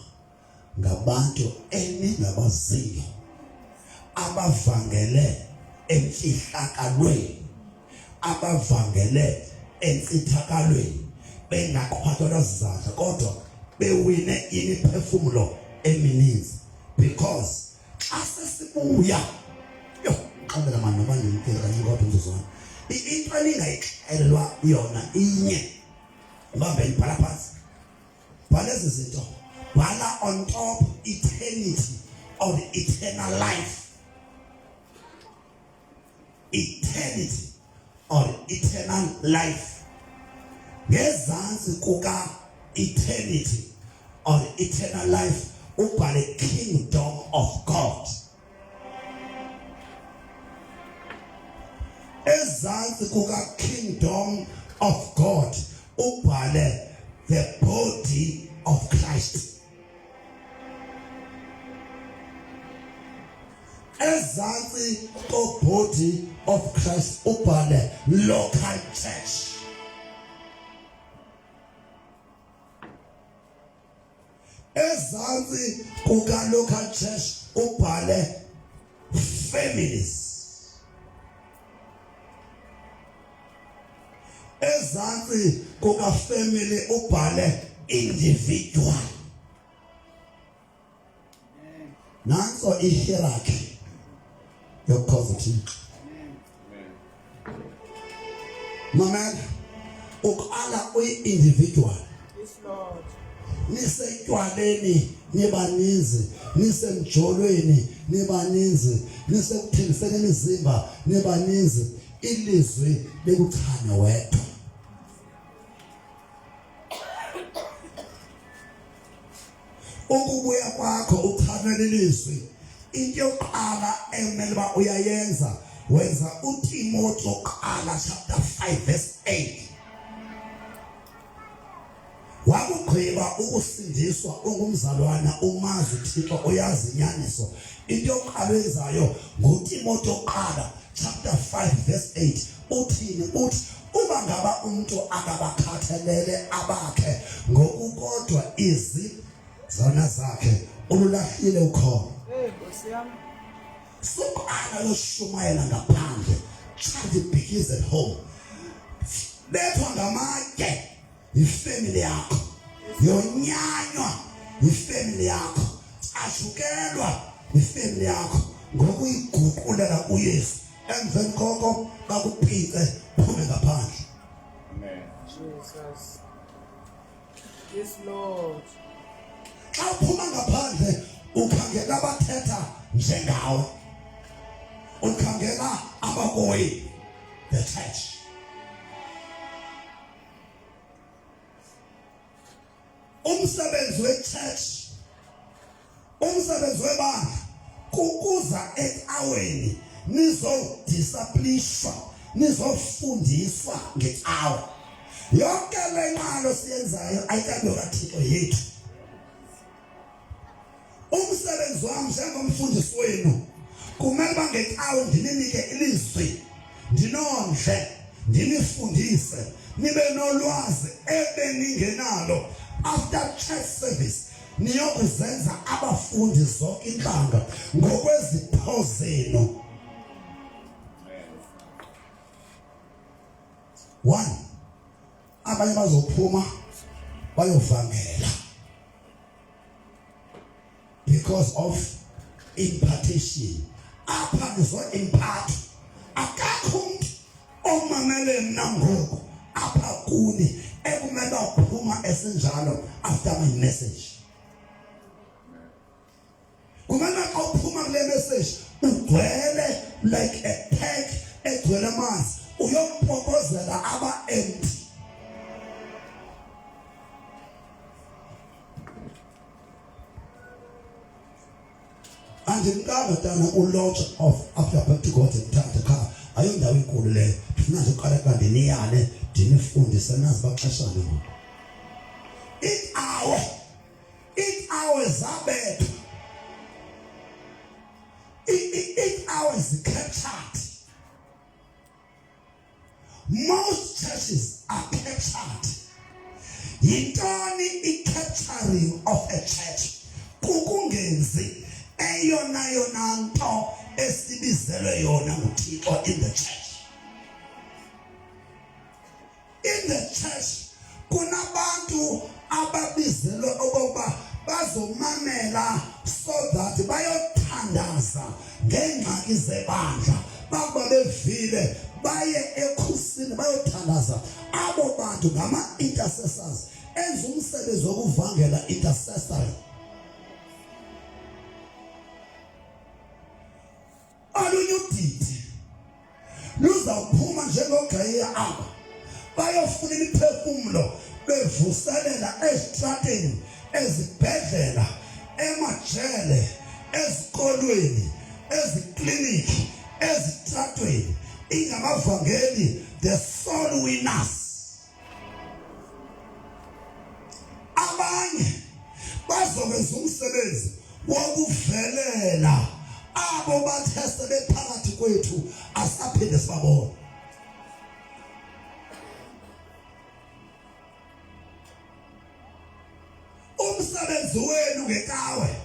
ngabantu eningabaziyo abavangele emfihlakalweni, abavangele entsithakalweni, bengaqhwathwa zizandla kodwa bewine imiphefumulo emininzi. Because xa sesibuya yo qala manje noma ngimphela kanye kodwa umzuzwana into eningayixelelwa yona inye ngibambe ibhala phansi. Bhala lezi zinto, bhala on top eternity or the eternal life. Eternity or eternal life. Ngezansi kuka eternity or eternal life ubhale kingdom of God. Ezansi kuka kingdom of God ubhale the body of Christ. ezantsi ko body of Christ ubhale local church. Ezantsi kuka local church ubhale families. Ezantsi kuka family ubhale individual. Nanso i-hierarchy yokupositive. Mamela uqala uyi-individual. Yes, Lord. Nisetywaleni nibaninzi, nisemjolweni nibaninzi, nisekuthengiseni imizimba nibaninzi, ilizwi lekuchane wedwa. Ukubuya kwakho uchanele ilizwi, into yokuqala emele ba uyayenza wenza uTimotheo oqala chapter 5 verse 8. Wakugqiba ukusindiswa ungumzalwana umazi uThixo uyazi inyaniso. Into yokuqala wenzayo nguTimotheo oqala chapter 5 verse 8. Uthini? Uthi uba ngaba umuntu akabakhathalele abakhe ngokukodwa zona zakhe ululahlile ukhono. Nkosi yami. Suqala loshumayela ngaphandle. Child begins at home. Lethwa ngamatye ifamily yakho, yonyanywa ifamily yakho, ashukelwa ifamily yakho ngokuyiguqulela uYesu. Emveni koko bakuphice phume ngaphandle. Amen. Jesus. Yes, Lord. Xa uphuma ngaphandle ukhangela abathetha njengawe, ukhangela abakoyi, the church. Umsebenzi we-church, umsebenzi webandla kukuza ecaweni nizodisciplishwa, nizofundiswa ngecawa. Yonke le nqalo siyenzayo ayikabi kaThixo yethu. Umsebenzi wami njengomfundisi wenu kumele bangecawe ndininike ilizwi, ndinondle, ndinifundise, nibe nolwazi ebeningenalo. After church service niyokuzenza abafundi zonke intlanga ngokwezipho zenu. 1, abanye bazophuma bayovangela because of impartation. Apha nizo-impart. Akakho umuntu omamele mna ngoku apha kuni ekumele uphuma esenjalo after my message. Kumele xa uphuma kule message ugcwele like a tank egcwele amanzi uyophokozela aba-empty. Andimkanga tana u-launch of after back to God emthatha kha ayondawo inkulu leyo. Ndifuna nje uqala kanti niyale ndinifundise nazi baxeshane ngoku. Iihour zabethwa. Iihour zicaptured. Most churches are captured. Yintoni i-capturing of a church? Kukungenzi eyona nto esibizelwe yona nguThixo in the church. In the church kunabantu ababizelwe okokuba bazomamela so that bayothandaza ngengxaki zebandla. Bakuba bevile baye ekhusini bayothandaza. Abo bantu ngama-intercessors enza umsebenzi wokuvangela intercessory. Alunye udidi luzawuphuma njengoGayiya apha bayofuna imiphefumulo bevuselela ezitrateni, ezibhedlela, emajele, ezikolweni, ezikliniki, ezitratweni. Ingamavangeli, the soul winners. Abanye bazokwenza umsebenzi wokuvelela abo bathe sebephakathi kwethu asaphinde sibabone. Umsebenzi wenu ngekawe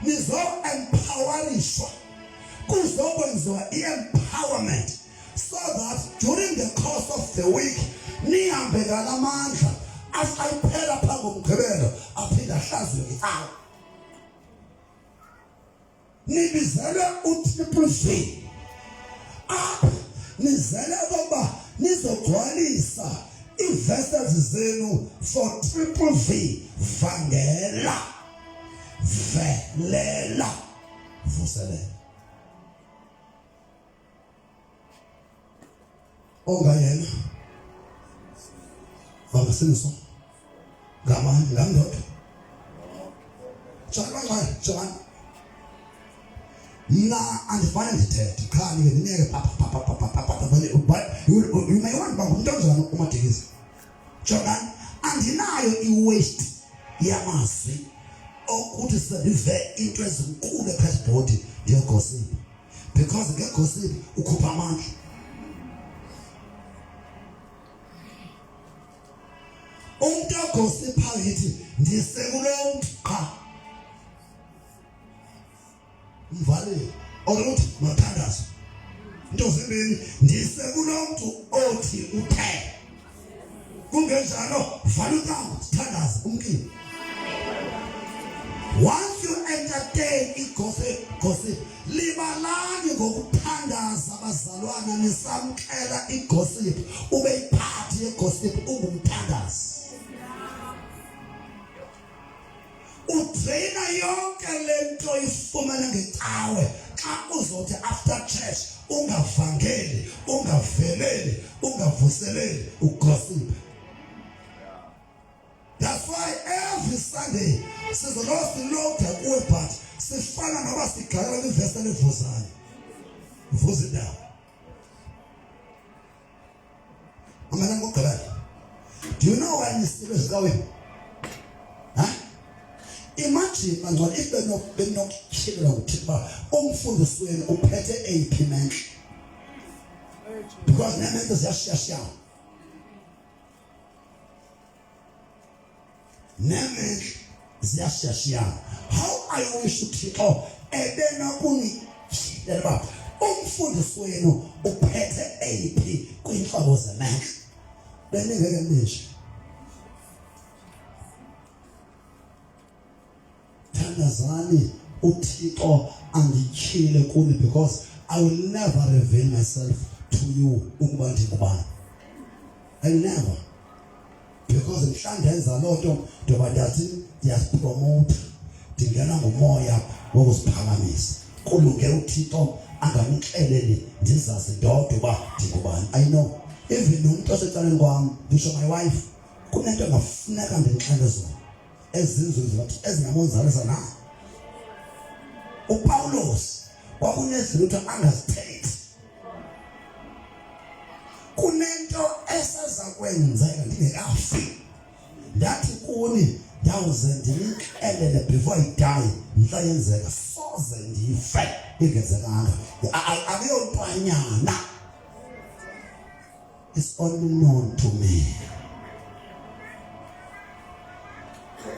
nizo empowerishwa kuzokwenziwa i-empowerment so that during the course of the week nihambe ngalamandla asayiphela phambi komgqibelo aphinda ahlaziwe ngekawe. Nibizelwe utriple V apha nizele ukuba nizogcwalisa ii-vessels zenu for triple V. Vangela, velela, vuselela. Ongayena vangasiniso ngamanye ngamndoda John na andifane ndithethe qha nike ndineke you may want uba ngumntu onjani uMatekisi Jordan andinayo i-waste yamazwi okuthi sendive into ezinkulu ephesibhodi ndiyogossip because ngegossip ukhupha amandla. Umuntu ogosipha yithi ndisekulomntu qha mvale okuthi mathandazo into zimbini ndisekulomntu othi uthe kungenjalo vala ucango sithandaze umkini. Once you entertain i-gossip libalani ngokuthandaza abazalwana nisamkela i-gossip ube yiphathi ye-gossip ungumthandazi. Utraina yonke lento ifumana ngecawe xa uzothi after church ungavangeli ungaveleli ungavuseleli ugossip. That's why every Sunday sizolosilokha kuwe but sifana noba sigalela kwivesi elivuzayo vuza indawo. Amana ngokugqibela. Do you know why nisilo zikaweni? Imagine mangcola if benokutyhilelwa nguThixo uba umfundisi wenu uphethe eyiphi menhle because neemenhle ziyashiyashiyana. Nemenhle ziyashiyashiyana. How I wish uThixo ebenokungityhilela uba umfundisi wenu uphethe eyiphi kwiintlobo zemenhle beningeke nisho. Thandazani uThixo andityhile kuni because I will never reveal myself to you ukuba ndingubani. I never. Because mhla ndenza loo nto ndoba ndathi ndiyasipromota ndingena ngomoya wokuziphakamisa kulungele uThixo angamxeleli ndizazi ndodwa uba ndingubani. I know even nomuntu osecaleni kwam ndisho my wife kunento engafuneka ndinxele zona ezinzulu zathi ezingamonzalisa na. uPawulos kwakunezinto angazithethi kunento eseza kwenzeka ndingekafi ndathi kuni ndawuze ndinixelele before I die mhla yenzeka soze ndife ingenzekanga akuyonto. It's only known to me.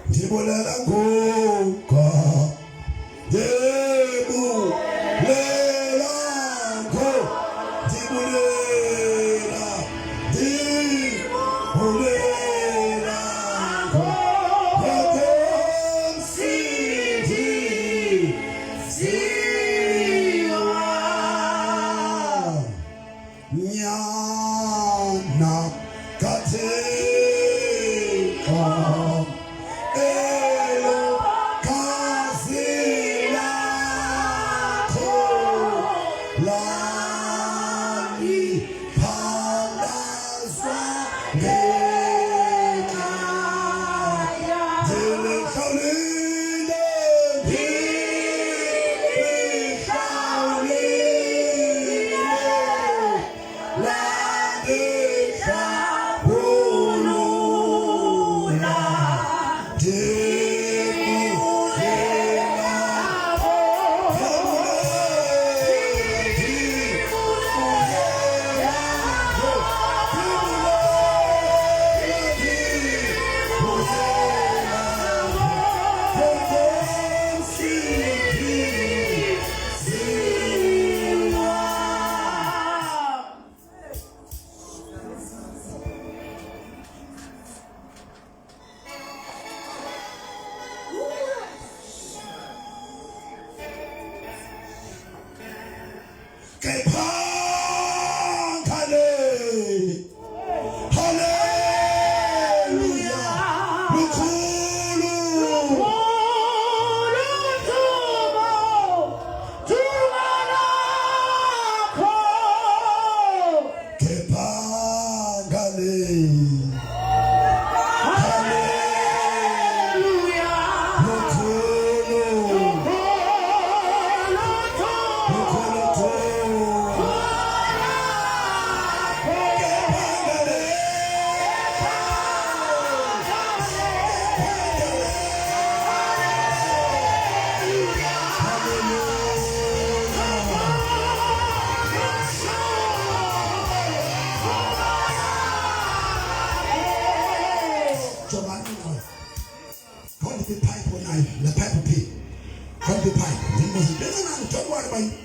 Ndibulela ngoka ndibulela ngo ndibulela ngo yakomsindi ziwa nyana katheka Elo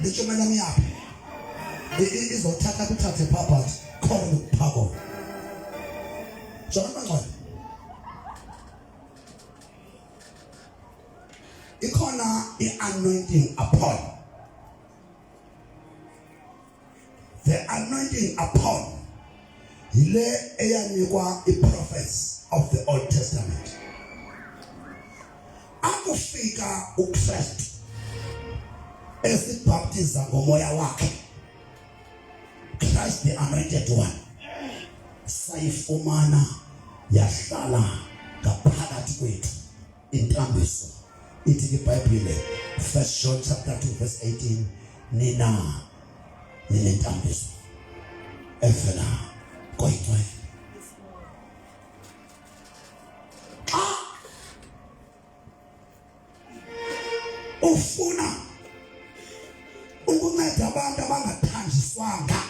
Lichumela miyaphi izothatha kuthathe papa khona ukuphako Jonathan ngqondo ikhona anointing upon the anointing upon ile eyanikwa prophets of the Old Testament akufika uKristu esibaptiza ngomoya wakhe Christ the anointed one sayifumana yahlala ngaphakathi kwethu intambiso ithi iBhayibhile 1 John chapter 2 verse 18 nina ninentambiso evela koyitwe ufuna ukunceda abantu abangathanjiswanga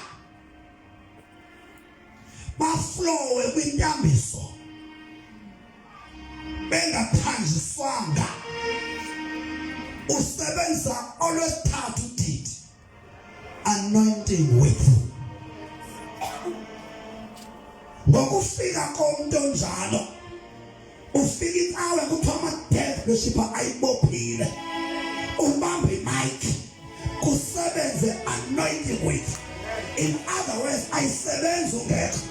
baflowe kwintambiso bengathanjiswanga usebenza olwesithathu didi anointing with ngokufika komuntu onjalo ufika icawe kuthiwa ama-death worshipper ayibophile ubambe mic kusebenze anointing with in other words ayisebenza ungekho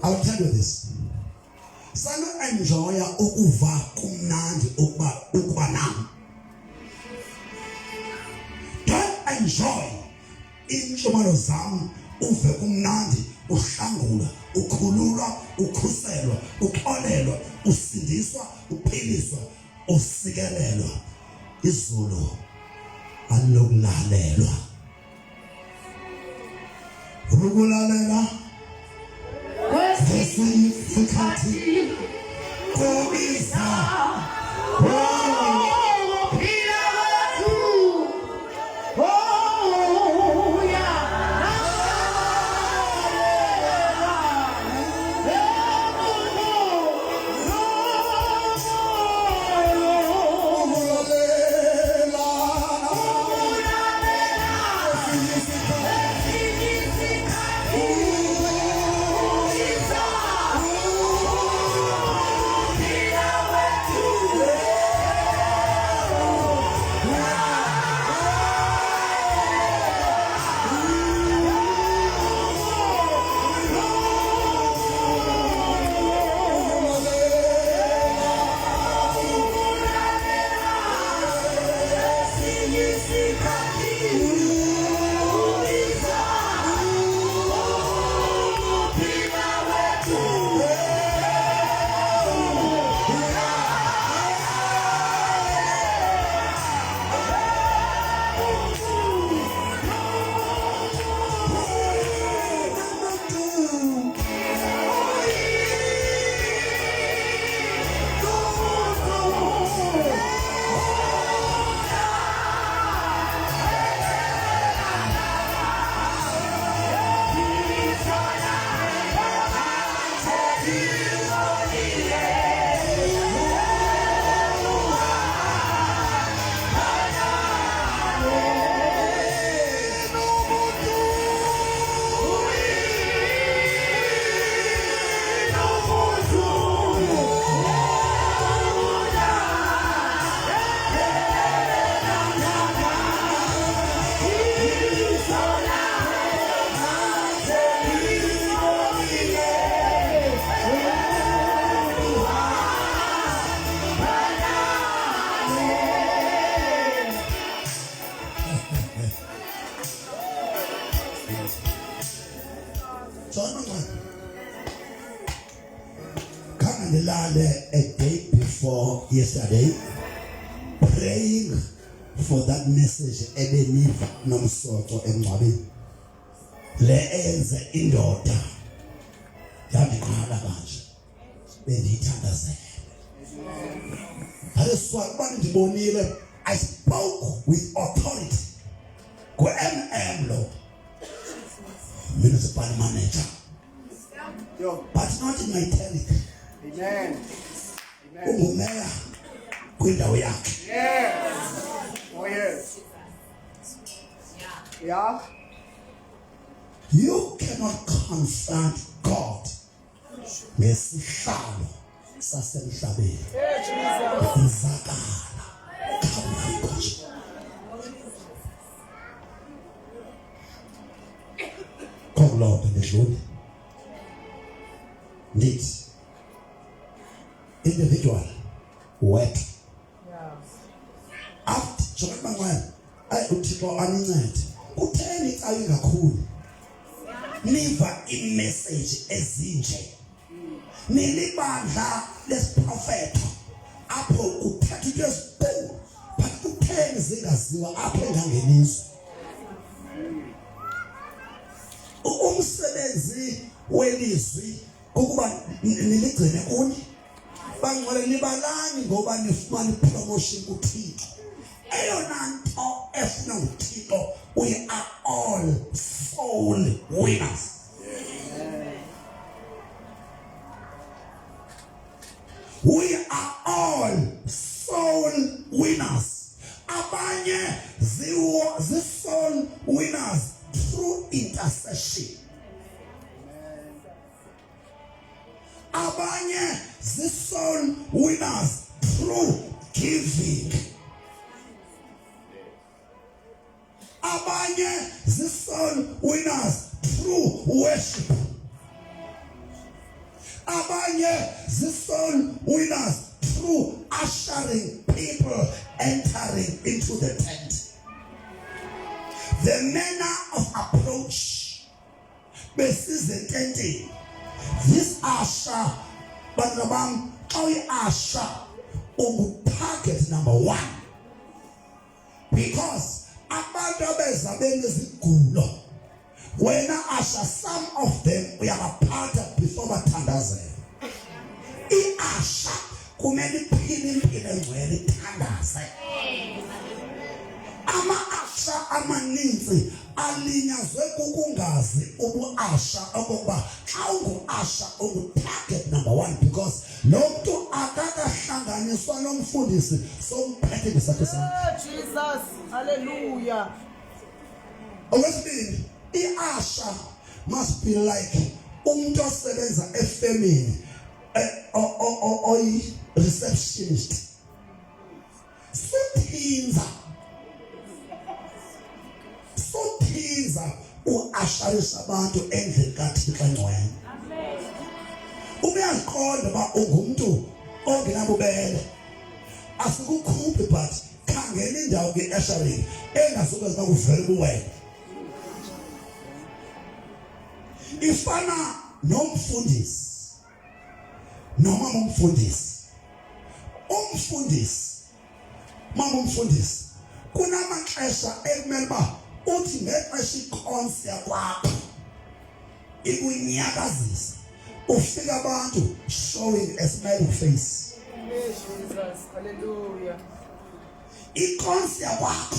I'll tell you this. Sana enjoy ukuva kumnandi ukuba nami. Don't enjoy inhlumano zami uve kumnandi uhlangula ukhululwa ukhuselwa uxolelwa usindiswa uphiliswa usikelelwa izulu alokulalelwa ukulalela Sikhathi kubiza phila wethu siqale a day before yesterday praying for that message ebeniva nomsoco emngcwabeni le enze indoda yandiqala kanje bendiyithandazele. Aleswa bani ndibonile I spoke with authority go MM lo municipal manager but not in my territory. Amen. Ungumeya kwindawo yakhe. Yes. Oh yes. Yeah. You cannot confront God ngesihlalo sasemhlabeni. Uzakala kawufikho. Konglonto ndedlule. Ndithi individual wet. Yeah. After njengoba manje uThixo anincede. Kutheni icala kakhulu. Niva imessage ezinje. Nilibandla lesprofeta apho kuthatha into esiphezulu but kutheni zingaziwa apho engangenizwe. Umsebenzi welizwi ukuba niligcine kuni bangcwele nibalani ngoba nifumana promotion kuThixo. Eyona nto efuna uThixo, we are all soul winners. We are all soul winners. Abanye the soul winners through intercession. Abanye the soul winners through giving. Abanye the soul winners through worship. Abanye the soul winners through ushering people entering into the tent. The manner of approach besizentente. This usher banabam usher target number 1 because abantu abeza benezigulo wena usher some of them we are part of before bathandazela. I-usher kumele iphile impilo engcwele ithandaze. Ama-usher amaninzi alinyazwe kukungazi ubu-usher okokuba xa ungu-usher ungu-target number 1 because lo mntu akakahlanganiswa nomfundisi somphethe ngesakhe sakhe. Jesus. Hallelujah. Okwesibili, i-usher must be like umuntu osebenza efemini oyi-receptionist. Sothinza u-asharisa abantu endlini kaThixo engcwele. Uyaziqonda uba ungumuntu ongenabubele. Asikukhuphi but khangela indawo ke-asharing engazokwazi uba kuvele ubuwena. Ifana nomfundisi noma umfundisi. Mama umfundisi kunamaxesha ekumele uba uthi ngexesha ikhonsi yakwakho ikunyakazisa ufika abantu showing a smiling face. Jesus. Hallelujah. Ikhonsi yakwakho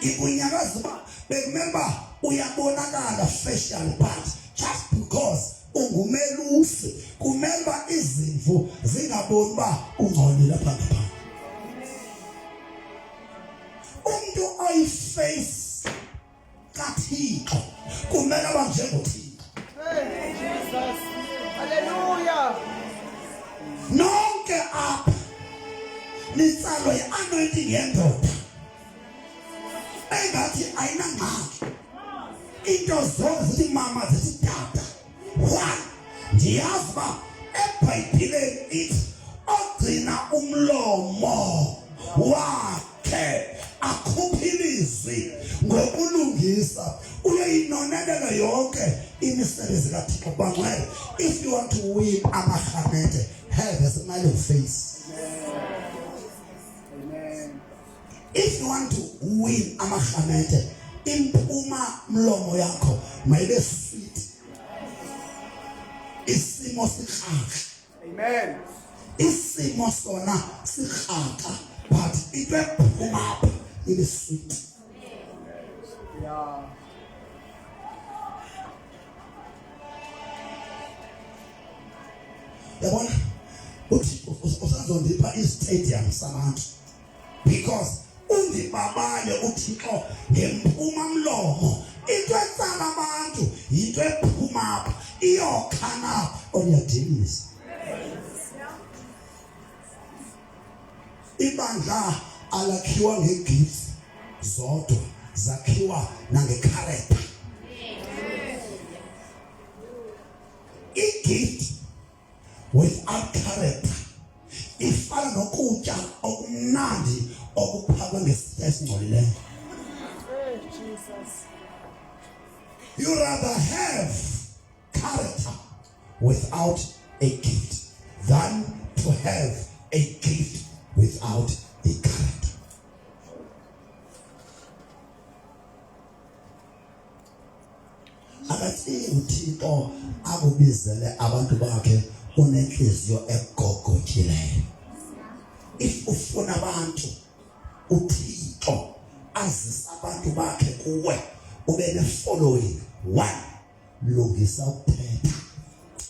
ikunyakazisa uba bekumele uba uyabonakala facial part just because ungumelusi kumele uba izimvu zingaboni uba ungcolile lapha ngapha. Umuntu oyiface kaThixo kumele aba njengoThixo. Hey, Jesus. Hallelujah. Nonke apha nitsalwa yi-anointing yendoda engathi ayinangxaki. Into zonke zithi mama zithi tata. Why? Ndiyazi uba eBhayibhileni ithi ogcina umlomo wakhe akhuphe ilizwi ngokulungisa uyayinonelela yonke imisebenzi kaThixo bangcwele. If you want to win amahanete, have a smiling face. Amen. If you want to win amahlamete, impuma mlomo yakho mayibe sweet. Isimo sikhaka. Amen. Isimo sona sikhaka, but into ephuma apha ibe sweet. Yeah. Yabona uthi usazondipha istadium sabantu because undibabale uThixo ngempuma mlomo into etsala abantu into ephuma apha iyokhana oniyadilisa ibandla alakhiwa ngegifts zodwa zakhiwa nangecharacter. Igift without character ifana nokutya okumnandi okuphakwe ngesitya esingcolileyo. Hey, Jesus. You rather have character without a gift than to have a gift without a character. Akathi uThixo akubizele abantu bakhe unenhliziyo egogotyileyo. If ufuna abantu uThixo azisa abantu bakhe kuwe ube ne-following. One, lungisa ukuthetha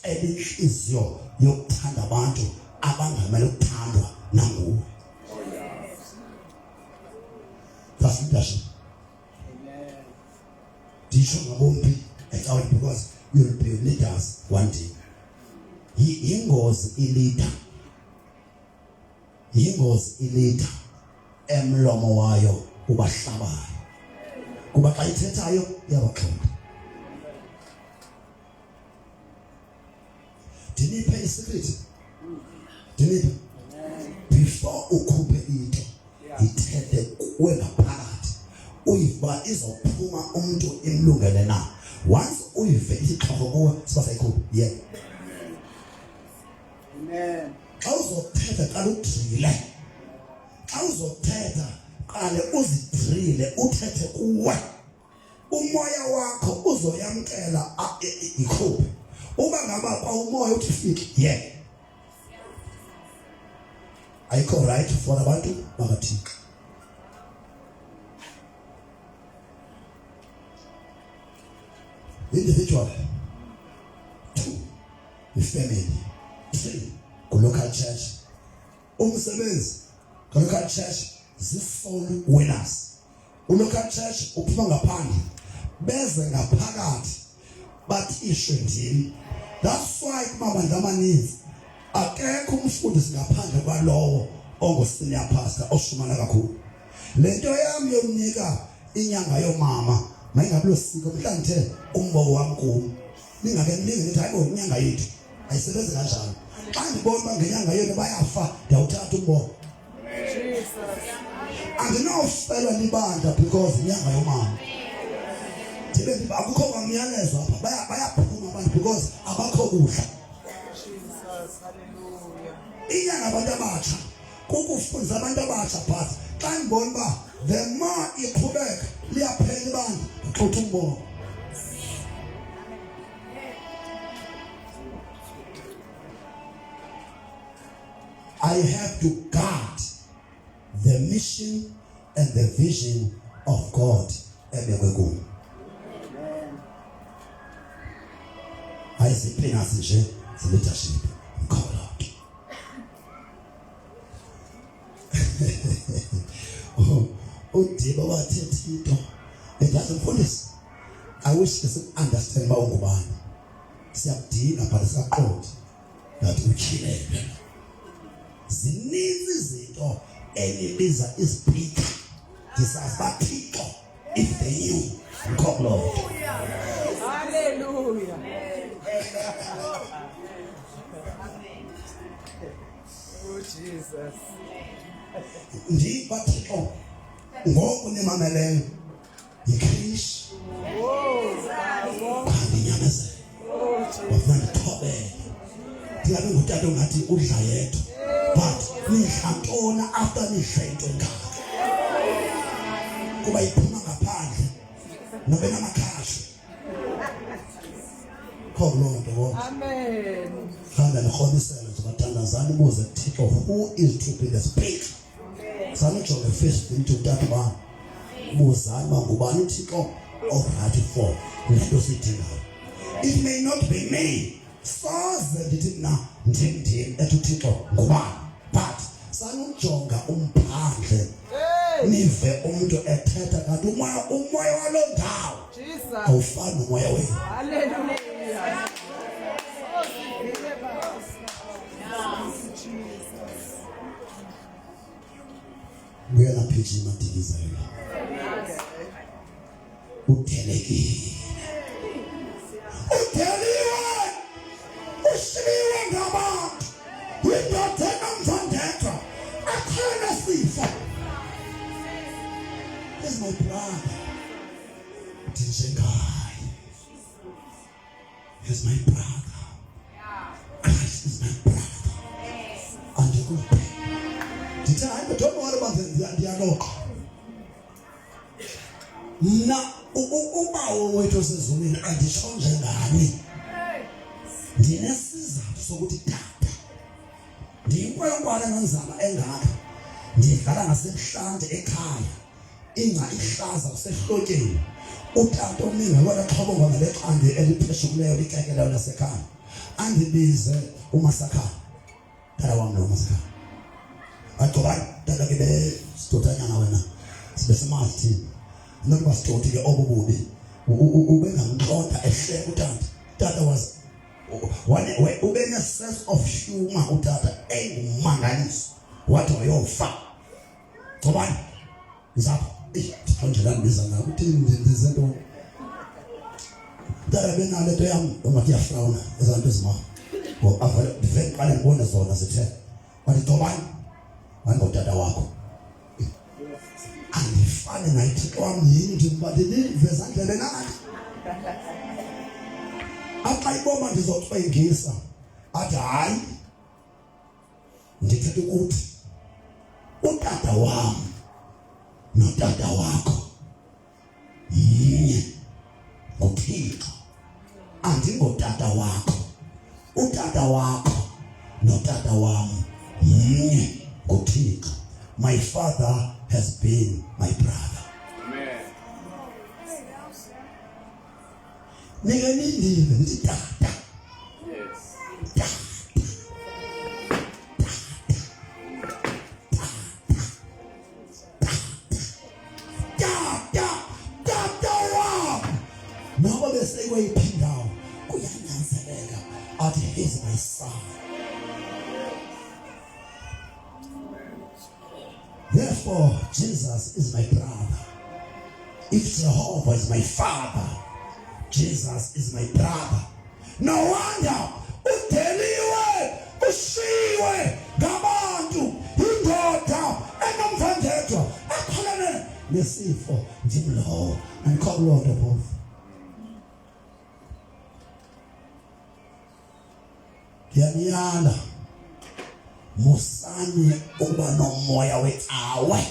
enhliziyo yokuthanda abantu abangamele ukuthandwa nanguwe. That's leadership. Amen. Disho ngabombi ecawini because you'll be leaders one day. Yingozi ileader. Yingozi ileader emlomo wayo ubahlabayo. Kuba xa ithethayo iyabaxhonda. Diniphe isecret. Diniphe. Before ukhuphe into ithethe kuwe ngaphakathi. Uyiva izophuma umuntu imlungele na. Once uyive isixhobo kuwe sibasayikhupha. Yeah. Amen. Xa uzothetha qala udrile. Xa uzothetha qale uzidrile uthethe kuwe. Umoya wakho uzoyamkela ikhuphe. Uba ngaba kwa umoya uthi fike. Yeah. Ayikho right for abantu bakathixo. Individual. 2, the family. 3, local church. Umsebenzi local church zifolo winners. Local church uphuma ngaphandle beze ngaphakathi bathi ishwe ndini. That's why kumabandla amaninzi akekho umfundisi ngaphandle kwalowo ongusenior pastor oshumana kakhulu. Lento yami yomnika inyanga yomama mayingabulo siko mhla ngithe umbo wami kum ningake nilinge nithi hayibo inyanga yethu ayisebenzi kanjalo. Xa ngibona ngenyanga yenu bayafa ndiyawuthatha umbo. Jesus. Andinofelwa libandla because inyanga yomama. Ndibe akukho kwamyalezo apha bayaphuma abantu because abakho kudla. Jesus. Hallelujah. Inyanga abantu abatsha kukufundisa abantu abatsha but xa ngibona uba the more iqhubeka liyaphela ibandla uxutha umbono. I have to guard the mission and the vision of God. Amen. Ayiziphi nasi nje leadership mkholo. Udiba wathetha into edazimfundisa. I wish to understand ba ungubani. Siyakudinga but sikaqondi that uchilele. Zininzi izinto enibiza ispeaker disazi bathixo if they knew mkholo. Hallelujah. Oh Jesus. Ndi bathixo ngoku nimameleyo ikrish Oh, kandinyamezela oh Jesus. wafuna ndithobele ndingabe ngutata ongathi udla yedwa, but nidla ntona after nidla into engaka kuba iphuma ngaphandle nobe namakhashu. Khona Amen. hamba nikhonisela nje bathandazana ubuze Thixo, who is to be the speak. Sanijonge first into utata ba buzana ngubani uThixo orathi for lento sidingayo. It may not be me. Soze ndithi mina ndim ethi uThixo ngubani, but sanujonga umphandle nive umuntu ethetha kanti umoya waloo ndawo Jesus. awufani nomoya wenu. Hallelujah. Uyena phiji madilizayo uthelekile, utheliwe, ushiliwe ngabantu, indoda enomvandedwa akhona sifo. He's my brother. Tinjengaye. He's my brother. Christ is my brother. Andikupe. Don't worry about the dialogue. Mna ubawo wethu osezulwini andishonje ngani. Ndinesizathu sokuthi tata ndiyinkwenkwana nonzama engaka, ndidlala ngasemhlanje ekhaya, ingca ihlaza kusehlotyeni, utata omningi wena xhobonga ngale xande elipheshukileyo likekeleyo lasekhaya, andibize uMasakhane, tata wam lo Masakhane. Agcobani tata ke besitotanyana wena sibe semathi nokuba sitoti ke obububi ubengamnqonda ehleka utata. Tata was ube ne sense of humor utata engumangaliso, wathi wayofa. Agcobani ngizapha njengelani biza ngayo uthi ndenze ntoni. Tata benale nto yam ongathi iyafrawuna ezanto ezimama avale ndivele qale ndibone zona zithe wathi Agcobani ngotata wakho andifane naye Thixo wam yini ndiveza ndlebe nathi apha iboma ndizoxwengisa athi hayi ndithethe ukuthi utata wam notata wakho yinye nguThixo, andingotata wakho. Utata wakho notata wam yinye nguThixo. My father has been my brother. Amen. Nike nindile nithi tata. Yes. Tata wam. Noba besekuyiphi indawo kuyanyanzeleka athi he's my son. Therefore, Jesus is my brother. If Jehovah is my father, Jesus is my brother. No wonder udeliwe, ushiwe ngabantu, indoda enomvandedwa akholane nesifo ndimlo andikholonto phofu. Yaniyala musani ukuba nomoya wecawe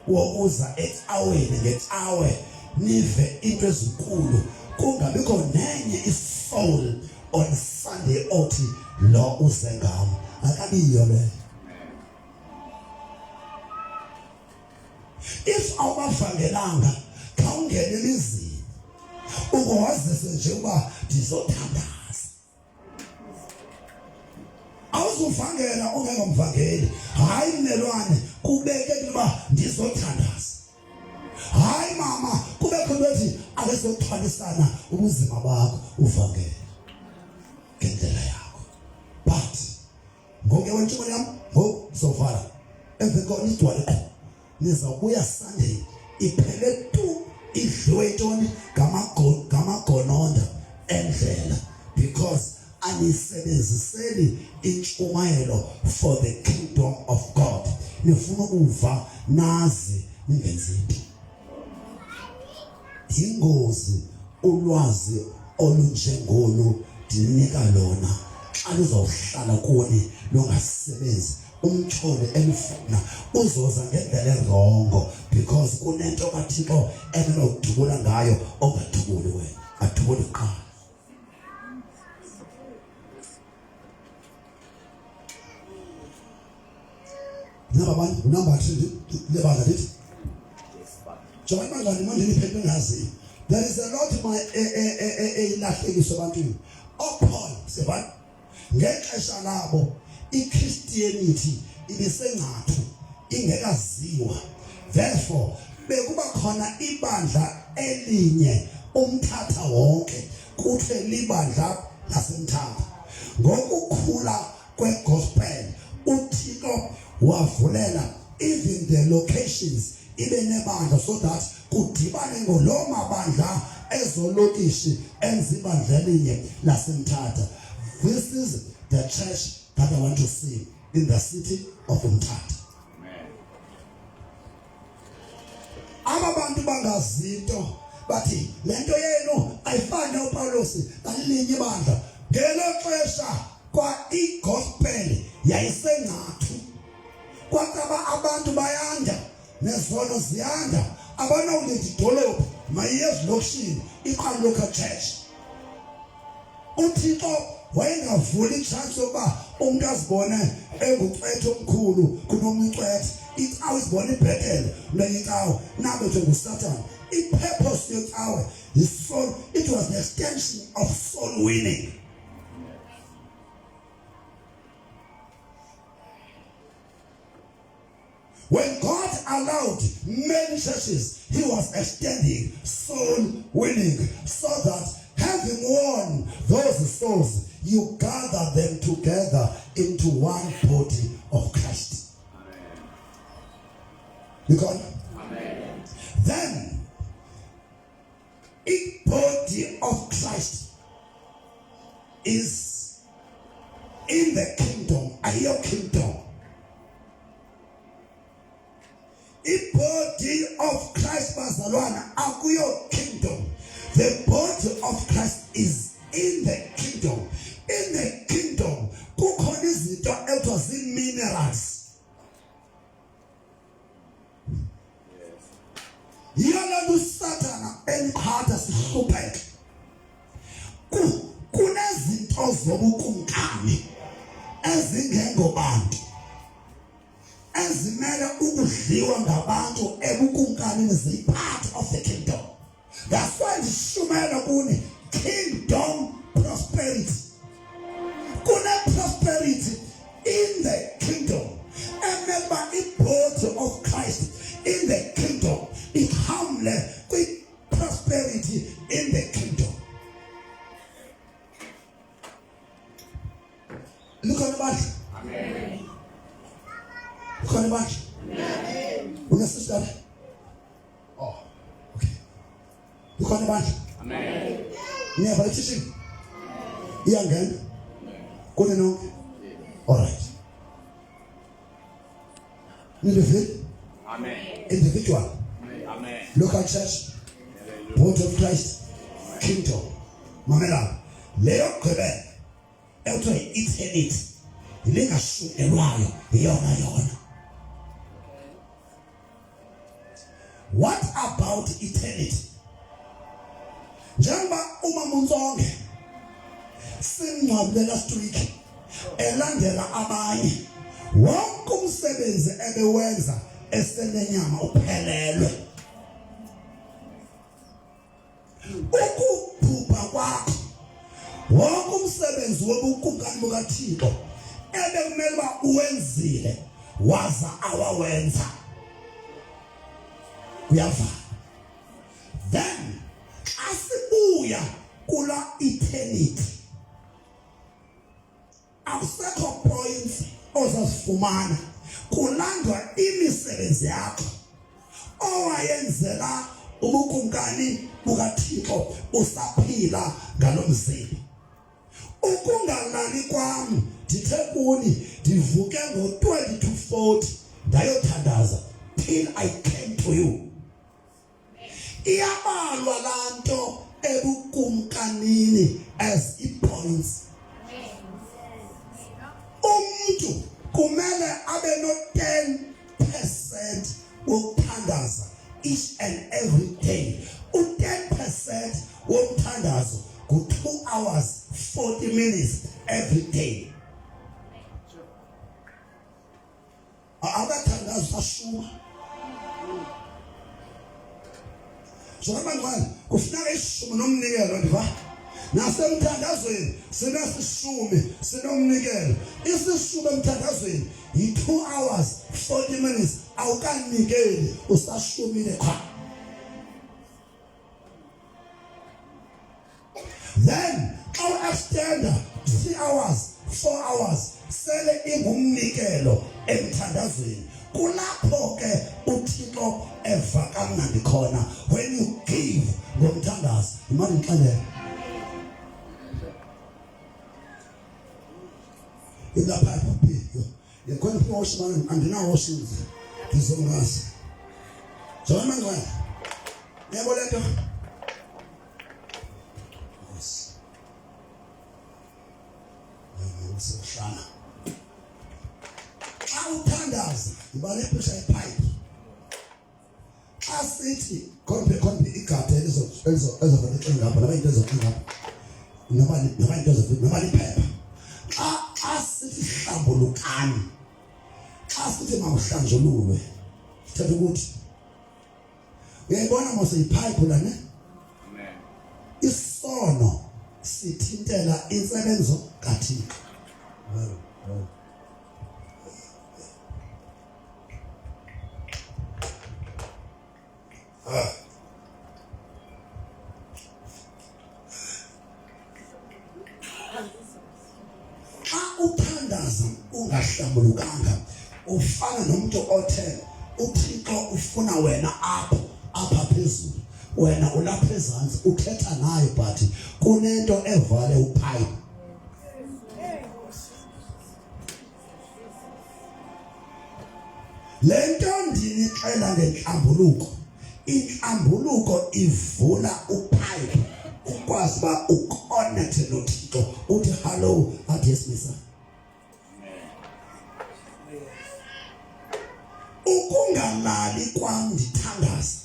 wokuza ecaweni ngecawe nive into ezinkulu, kungabikho nenye isoul on Sunday othi lo uzengamo akabiyo le. If awubavangelanga khawungene emizini ukwazise nje uba ndizothandaza, awuzuvangela ungengomvangeli. Hayi mnelwane kubeke kuba ndizothandaza. Hayi mama kubekho bethi ake sothwalisana ubuzima bakho uvangele ngendlela yakho. But ngoke wentshoko yami sovala emveni koko nidwale nizabuya Sunday iphele tu idliwe intoni ngamagononda endlela, because anisebenziseli intshumayelo for the kingdom of God. Nifuna ukuva nazi ningenzi into. Ingozi ulwazi olunjengolu dinika lona xa luzawuhlala kuni lungasebenzi umthole elifuna uzoza ngendlela erongo because kunento kaThixo enokudubula ngayo ongadubuli wena adubule qala. Number 3 lebanga lithi Joy mangani manje niphethe ngazi. There is a lot my ilahlekiso ebantwini. Paul sebani ngexesha labo iChristianity ibisengathu ingekaziwa. Therefore bekuba khona ibandla elinye umthatha wonke kuthe libandla lasemthatha. Ngokukhula kwegospel uThixo wavulela even the locations ibe nebandla so that kudibane ngolo mabandla ezolokishi enzibandla elinye lasemthatha. This is the church that I want to see in the city of Umthatha. Ababantu bangazinto bathi lento yenu ayifane uPaulos balinye ibandla ngelo xesha kwa igospel yayisengathu kwakaba abantu bayanda nezono ziyanda abanawulethi dolophu mayezilokishini iqala local church. uThixo wayengavuli chance yoba umuntu azibone engucwethu omkhulu kunomcwethu icawe izibone ibhetele leyicawe nabe nje nguSatan. I-purpose yecawe is soul. It was an extension of soul winning. When God allowed many churches, he was extending soul winning so that having won those souls, you gather them together into one body of Christ. Amen. You got it? Amen. Then, each body of Christ is in the kingdom, your kingdom. Body of Christ bazalwana akuyo kingdom. The body of Christ is in the kingdom. In the kingdom kukhona izinto ekuthiwa zii-minerals. Yona uSathana enqhatha sihlupheke. Kunezinto zobukumkani ezingengobantu ezimele ukudliwa ngabantu ebukumkanini ziyi-part of the kingdom. That's why ndishumayela kuni kingdom prosperity. Prosperity in the kingdom. Remember the body of Christ in the kingdom. It humble with prosperity in the kingdom. Look on the back. Amen. Look on the back. Amen. Will you see that? Oh, okay. Look on the back. Amen. Never teaching. Young girl. Good enough. All right. Individual. Amen. Individual. Amen. Local church. Body of Christ. Kingdom. Mamela. Leo kwebe. Eto eternity. Ilenga shukelwayo yona. What about eternity? Njengoba uMamunzonge singcwabile last week elandela abanye wonke umsebenzi ebewenza eselenyama uphelelwe. Ukubhubha kwakho wonke umsebenzi wobukumkani bukaThixo ebekumele uba uwenzile waza awawenza. Uyava? Then asibuya kula eternity akusekho points ozazifumana kulandwa imisebenzi yakho owayenzela ubukumkani bukaThixo usaphila ngalomzimba. Ukungalali kwami ndithe kuni ndivuke ngo-20 to 40 ndayothandaza till I came to you. Iyabalwa lanto ebukumkanini as points. umuntu kumele abe no 10% wokuthandaza each and every day. U10% wokuthandazo ku2 hours 40 minutes every day. Abathandaza ashuma. Jonga ngani kufuneka ishume nomnikelo ndiva. Nasemthandazweni sinesishume sinomnikelo. Isishume emthandazweni yi2 hours 40 minutes awukanikeli usashumile cha. Then our extender 3 hours 4 hours sele ingumnikelo emthandazweni. Kulapho ke uThixo eva kamnandi khona when you give ngomthandazo. Imali ngixelele in the pipe of people. You're going to wash man and now washing this on us. So I'm going. Never let go. Yes. I'm so shana. Awuthandaza ibale phesha epipe. Asithi konke igade ezovela ngapha laba into ezokungapha. Nobani into ezovela nobani phepha. Asithi hlambulukani. Asithi mawuhlanjululwe. Thetha ukuthi uyayibona mose ipipe la ne? Amen. Isono sithintela insebenzo kaThixo. Uthandaza ungahlambulukanga ufana nomuntu othe uThixo ufuna wena apha phezulu wena ulapha ezantsi ukhetha nayo but kunento evale upipe. Lento ndinixela ngenhlambuluko. Inhlambuluko ivula upipe ukwazi ba uconnect noThixo uthi hello athi yes misa. Ukungalali kwami ndithandaza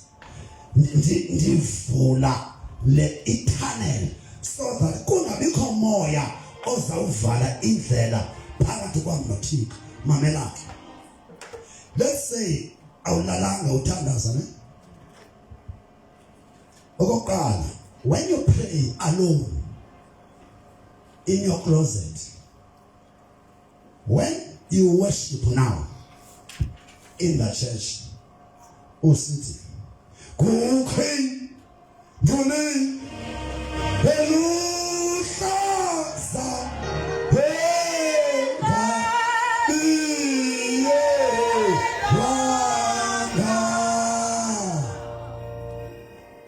ndivula le eternal so that kungabikho moya ozawuvala indlela phakathi kwami noThixo. Mamela, let's say awulalanga uthandaza ne. Okokuqala, when you pray alone in your closet, when you worship now in the church, usithi kukhini ngone beluhlaza beka iye wanga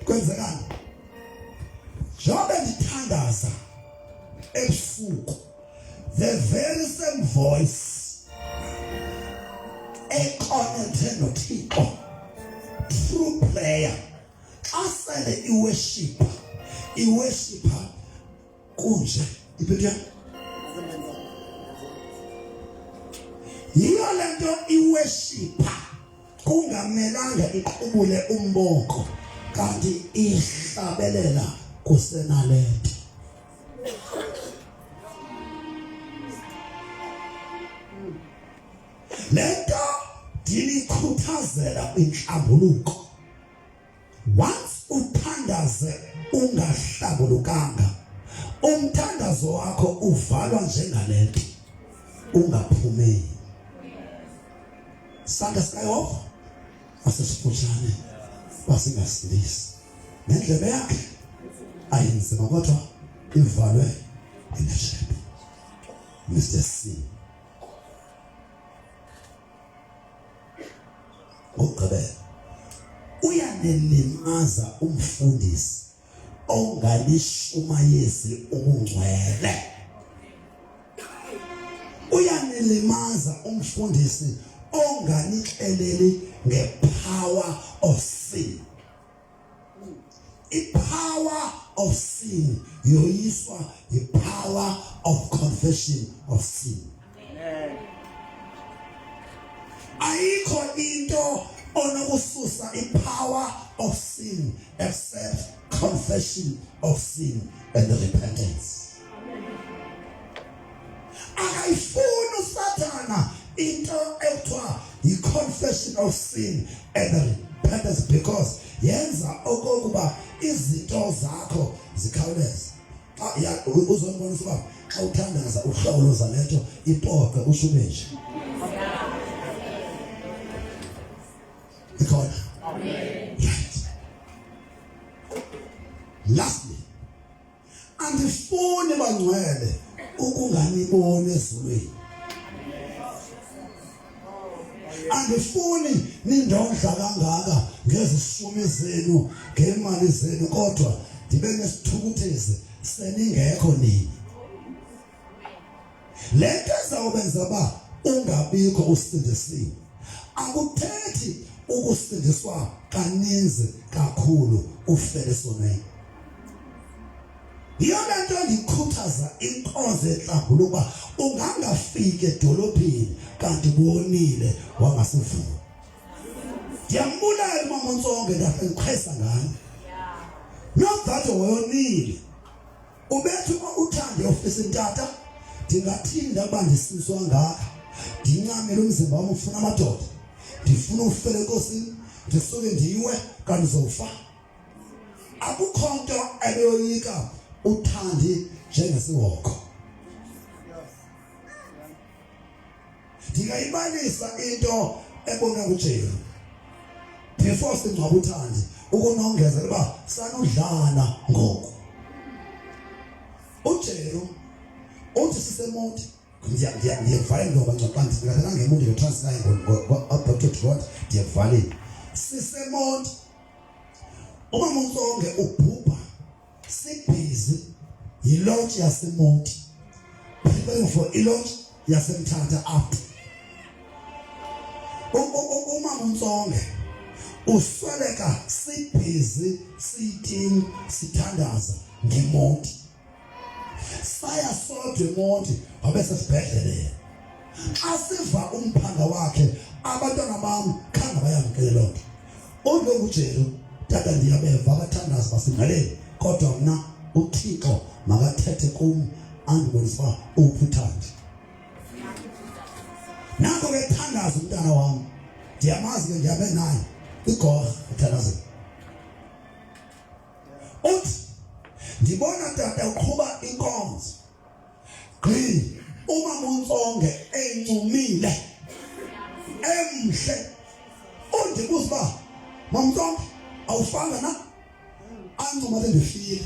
kwenzekani njengoba ndithandaza ebusuku the very same voice connected noThixo through prayer. Asale iworship kunje iphethe yiyo lento iworship kungamelanga iqhubule umbongo kanti ihlabelela kusenalento. Lento dinikhuthazela inhlambuluko. Once uthandaze ungahlambulukanga umthandazo wakho uvalwa njengalento ungaphumeli. Sanda sikayof asesifutshane wasingasilisi nendlebe yakhe ayinzima kodwa ivalwe ineshebe. Mr. C Ogqibela uyanelimaza umfundisi onganishumayezi ubungcwele. Uyanelimaza umfundisi onganixeleli ngepower of sin. Power of sin yoyiswa power of confession of sin. ayikho into onokususa ipower of sin except confession of sin and repentance. Akayifuni uSathana into ekuthiwa yi-confession of sin and repentance, because yenza okokuba izinto zakho zikhawuleze. Uzonibonisa uba xa uthandaza uhlawuloza lento ipoqe ushume nje. Ikhona. Right. Lastly, andifuni bangcwele ukunganiboni ezulwini. Andifuni nindondla kangaka ngezishumi zenu ngemali zenu, kodwa ndibe nesithukuthezi seningekho nini. Lento ezawubenza ba ungabikho usindisiwe. Akuthethi ukusindiswa kaninzi kakhulu ufele sonweni. Yona nto ndikhuthaza inkonzo enhlambuluko uba ungangafiki edolophini kanti ubonile wangasivuka. Ndiyambulala uMama Ntsonge ndahle ngiqhesa ngani. Not that wayonile. Ubethi uthande ofisi ntata ndingathinda uba ndisizwa ngaka. Ndincamela umzimba wami ufuna amadoda. Ndifuna ufele enkosini, ndisuke ndiwe kanti uzofa. Akukho nto ebeyoyika uthandi njengesiwoko. Ndingayibalisa into ebona kuJeru. Before singcwaba uthandi, ukunongeza uba sanudlana ngoku. uJeru uthi sisemonti ndiyevale ngoba ngicabanga ngikathatha ngemonti ngetranslate ngo-Dr. Rod ndiyevale. Sisemonti uMama Ntsonge ubhubha sibhizi yilodge yasemonti, preparing for ilodge yaseMthatha up. uMama Ntsonge usweleka sibhizi sitini sithandaza ngemonti. Saya sodwa emonti wabe sesibhedlele. Asiva umphanga wakhe abantwana bami khanga bayamkele lonto. Onke uJeru tata ndiyabeva abathandazi basingaleni, kodwa mina uThixo makathethe kum andibonisa uba uphithandi. Nango ke thandaza umntana wami. Ndiyamazi ke ndiyabe naye igorha uthandaza. Uthi ndibona tata uqhuba inkonzo. Gqi uMama Ntsonge encumile emhle. Undibuza uba Mama Ntsonge awufanga na? Ancuma le ndifile.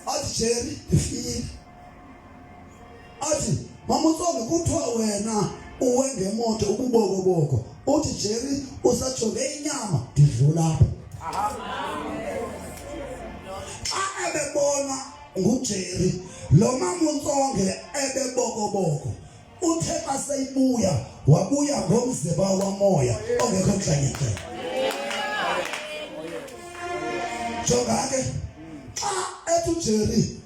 Athi Jerry ndifile. Athi Mama Ntsonge kuthiwa wena uwe ngemoto ububokoboko. Uthi Jerry usajonge inyama ndidlula apha. Ebebona nguJerry lo Mama Ntsonge ebebokoboko. Uthe aseyibuya wabuya ngomzimba wamoya ongekho enhlanyeni. Jonga ke xa ethi uJerry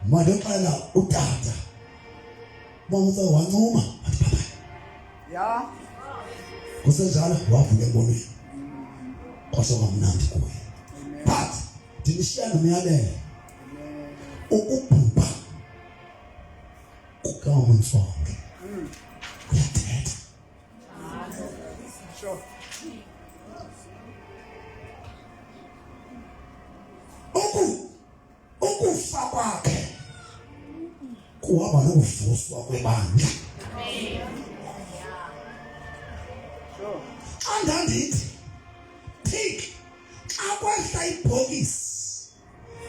mandixela utata Mama Ntsonge wancuma athi baba Ya. kusenjalo wavuka embonweni kwasoba mnandi kuye. But ndinishiya nomyalelo ukubhubha kukaMama Ntsonge kuyathetha. Sure. Ukufa kwakhe kuhamba nokuvuswa kwebandla. Sure. Andandithi Pik akwehla ibhokisi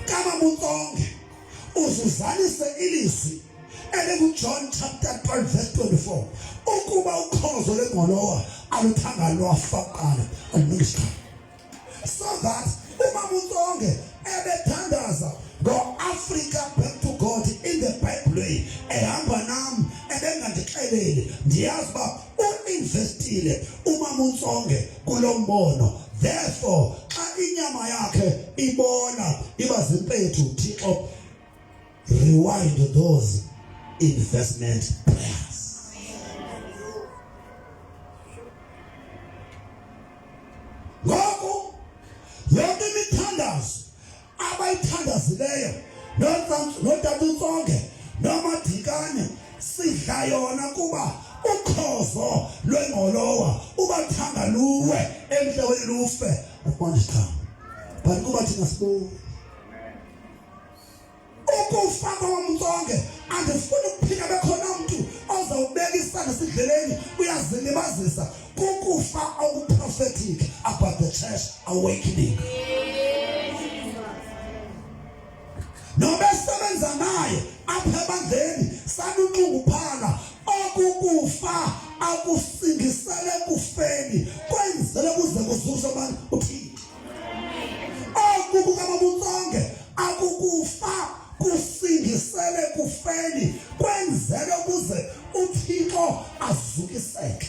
kaMama Ntsonge uzuzalise ilizwi elikuJohn chapter 12 verse 24 ukuba ukhozo lengqolowa aluthanga lwafaqala alungisha, so that uMama Ntsonge ebethandaza go-Africa back to God in the Bible ehamba nami ebengandixeleli ndiyazi uba uinvestile uMama Ntsonge kulo mbono. Therefore xa inyama yakhe ibona iba zimpethu, Thixo rewind those investment prayers. abazileyo notata uNtsonge noMadikane sidla yona kuba ukhozo lwengqolowa ubathanga luwe emhlabeni lufe uqondisa but kuba thina sibu ukufa kwaMntsonge andifuni ukuphika bekhona umuntu ozawubeka isandla sidleleni uyazilibazisa kukufa okuprophetic about the church awakening nobe sebenza naye apha ebandleni sanunxunguphala okukufa akusingisele kufeni kwenzele kuze kuzuswe abantu uThixo okukukaMntsonge akukufa kusingisele kufeni kwenzele kuze uThixo azukiseke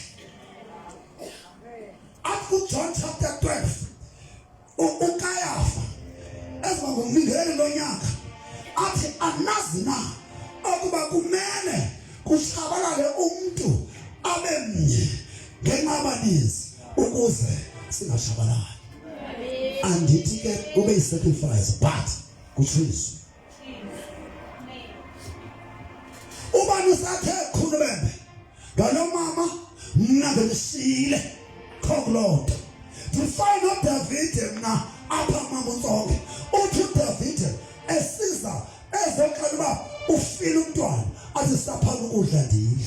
Afu John chapter 12 uKayafa ezibangumlingeli lonyaka athi anazi na ukuba kumele kushabalale umuntu abe mnye ngenqabanizi ukuze singashabalali andithi ke kube yisacrifice but kuthizwe ubani sathe khulubembe ngalomama mna ngisile khokulonto difine uDavid mna apha maMntsonge uthi uDavid esiza ezokhala uba ufile umntwana athi sapha ukudla ndidle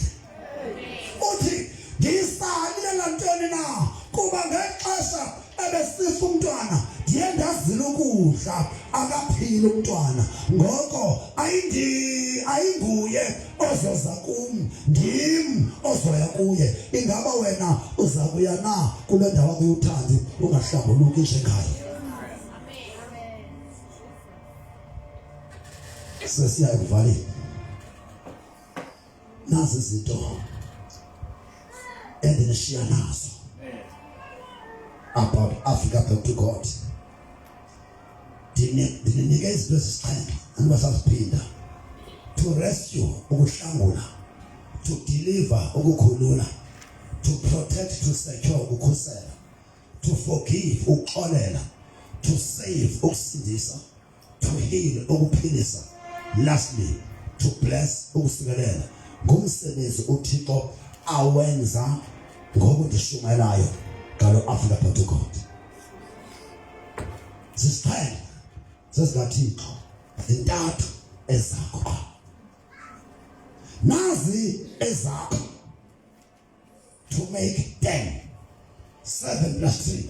uthi ngisalile lantoni na kuba ngexesha ebesifa umntwana ndiye ndazila ukudla akaphile umntwana ngoko ayinguye ozoza kum ndim ozoya kuye ingaba wena uza kuya na kule ndawo akuyuthandi ungahlambuluki njengayo sesiyayivali nazi izinto endinishiya nazo about Africa back to God dinike izinto ezisixhenxe andibasaziphinda to rescue ukuhlangula to deliver ukukhulula to protect to secure ukukhusela to forgive ukuxolela to save ukusindisa to heal ukuphilisa lastly to bless ukusikelela ngumsebenzi uThixo awenza ngokundishumayelayo ngalo Africa back to God zisixhenxe sesikaThixo intathu ezakho nazi ezakho to make 10 7 plus 3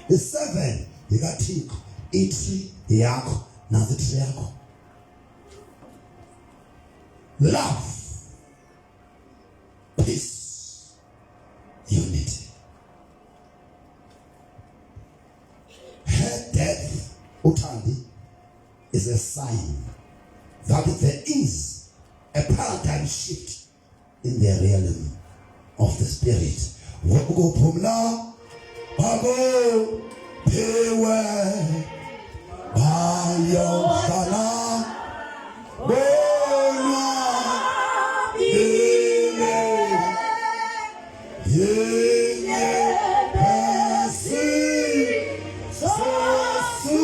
is 7 ikaThixo i3 yakho nazi 3 yakho love peace unity her death uthandi is a sign that there is a paradigm shift in the realm of the spirit. Wokuphumla babo pewe bayokhala bona yenye pasi sasu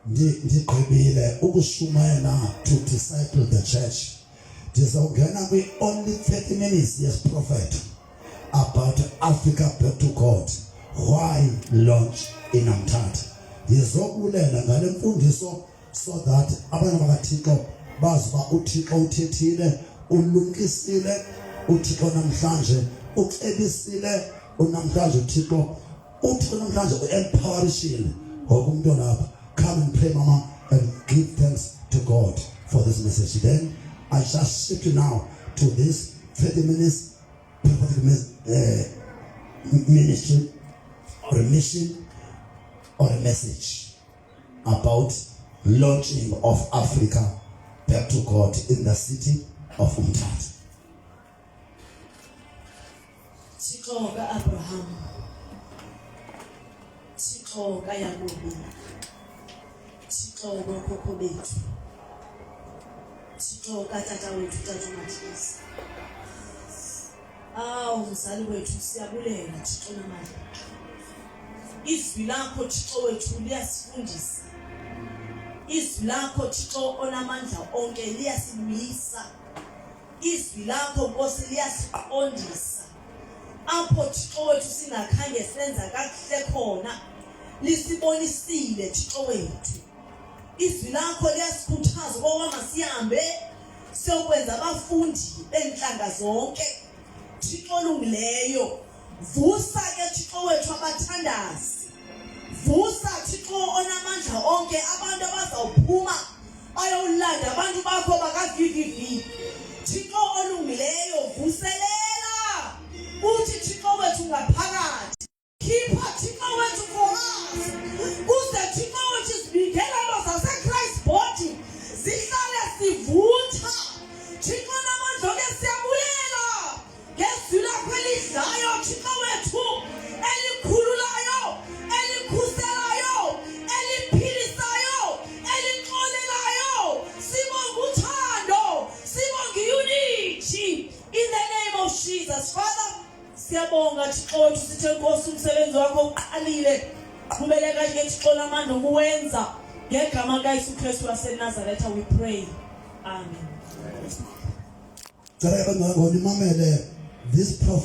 ndiqhibile ukushumayela to disciple the church. Ndizawungena kwi only 30 minutes yes prophet about Africa back to God. Why launch in Namtata? Ndizobulela ngale mfundiso so that abantu bakaThixo bazi ba uThixo uthethile ulumkisile uThixo namhlanje ucebisile unamhlanje uThixo uThixo namhlanje uempowerishile ngokumuntu lapha. Come and pray, Mama, and give thanks to God for this message. Then I just shift now to this 30 minutes prophetic ministry or a mission or a message about launching of Africa back to God in the city of umthatha. Thixo ka-Abraham, Thixo kaYakobi, Thixo kokhokho bethu, Thixo katata wethu uTata uMathilisi. Mzali wethu siyabulela Thixo namandla. Izwi lakho Thixo wethu liyasifundisa. Izwi lakho Thixo onamandla onke liyasimisa. Izwi lakho Nkosi liyasiqondisa. Apho Thixo wethu singakhange senza kakuhle khona lisibonisile Thixo wethu. Izwi lakho liyasikhuthaza ngoba masihambe siyokwenza abafundi benhlanga zonke. Thixo olungileyo, vusa ke Thixo wethu abathandazi. Vusa Thixo onamandla onke abantu abazawuphuma bayolanda abantu bakho baka-VVV. Thixo olungileyo, vuselela uthi Thixo wethu ngaphakathi. Khipha Thixo wethu for us. Kuze Thixo wethu izibingelelo zaseChrist body zihlale sivutha. Thixo namandla onke siyabulela ngezwi lakho elidlayo Thixo wethu, elikhululayo, elikhuselayo, eliphilisayo, elixolelayo. Sibonga uthando, sibonga unity in the name of Jesus. Father, siyabonga Thixo wethu, sithe Nkosi umsebenzi wakho uqalile. Qhubeleka nje Thixo namandla ukuwenza ngegama likaYesu Kristu waseNazaretha we pray. Amen. Cela ngoni mamele this prophet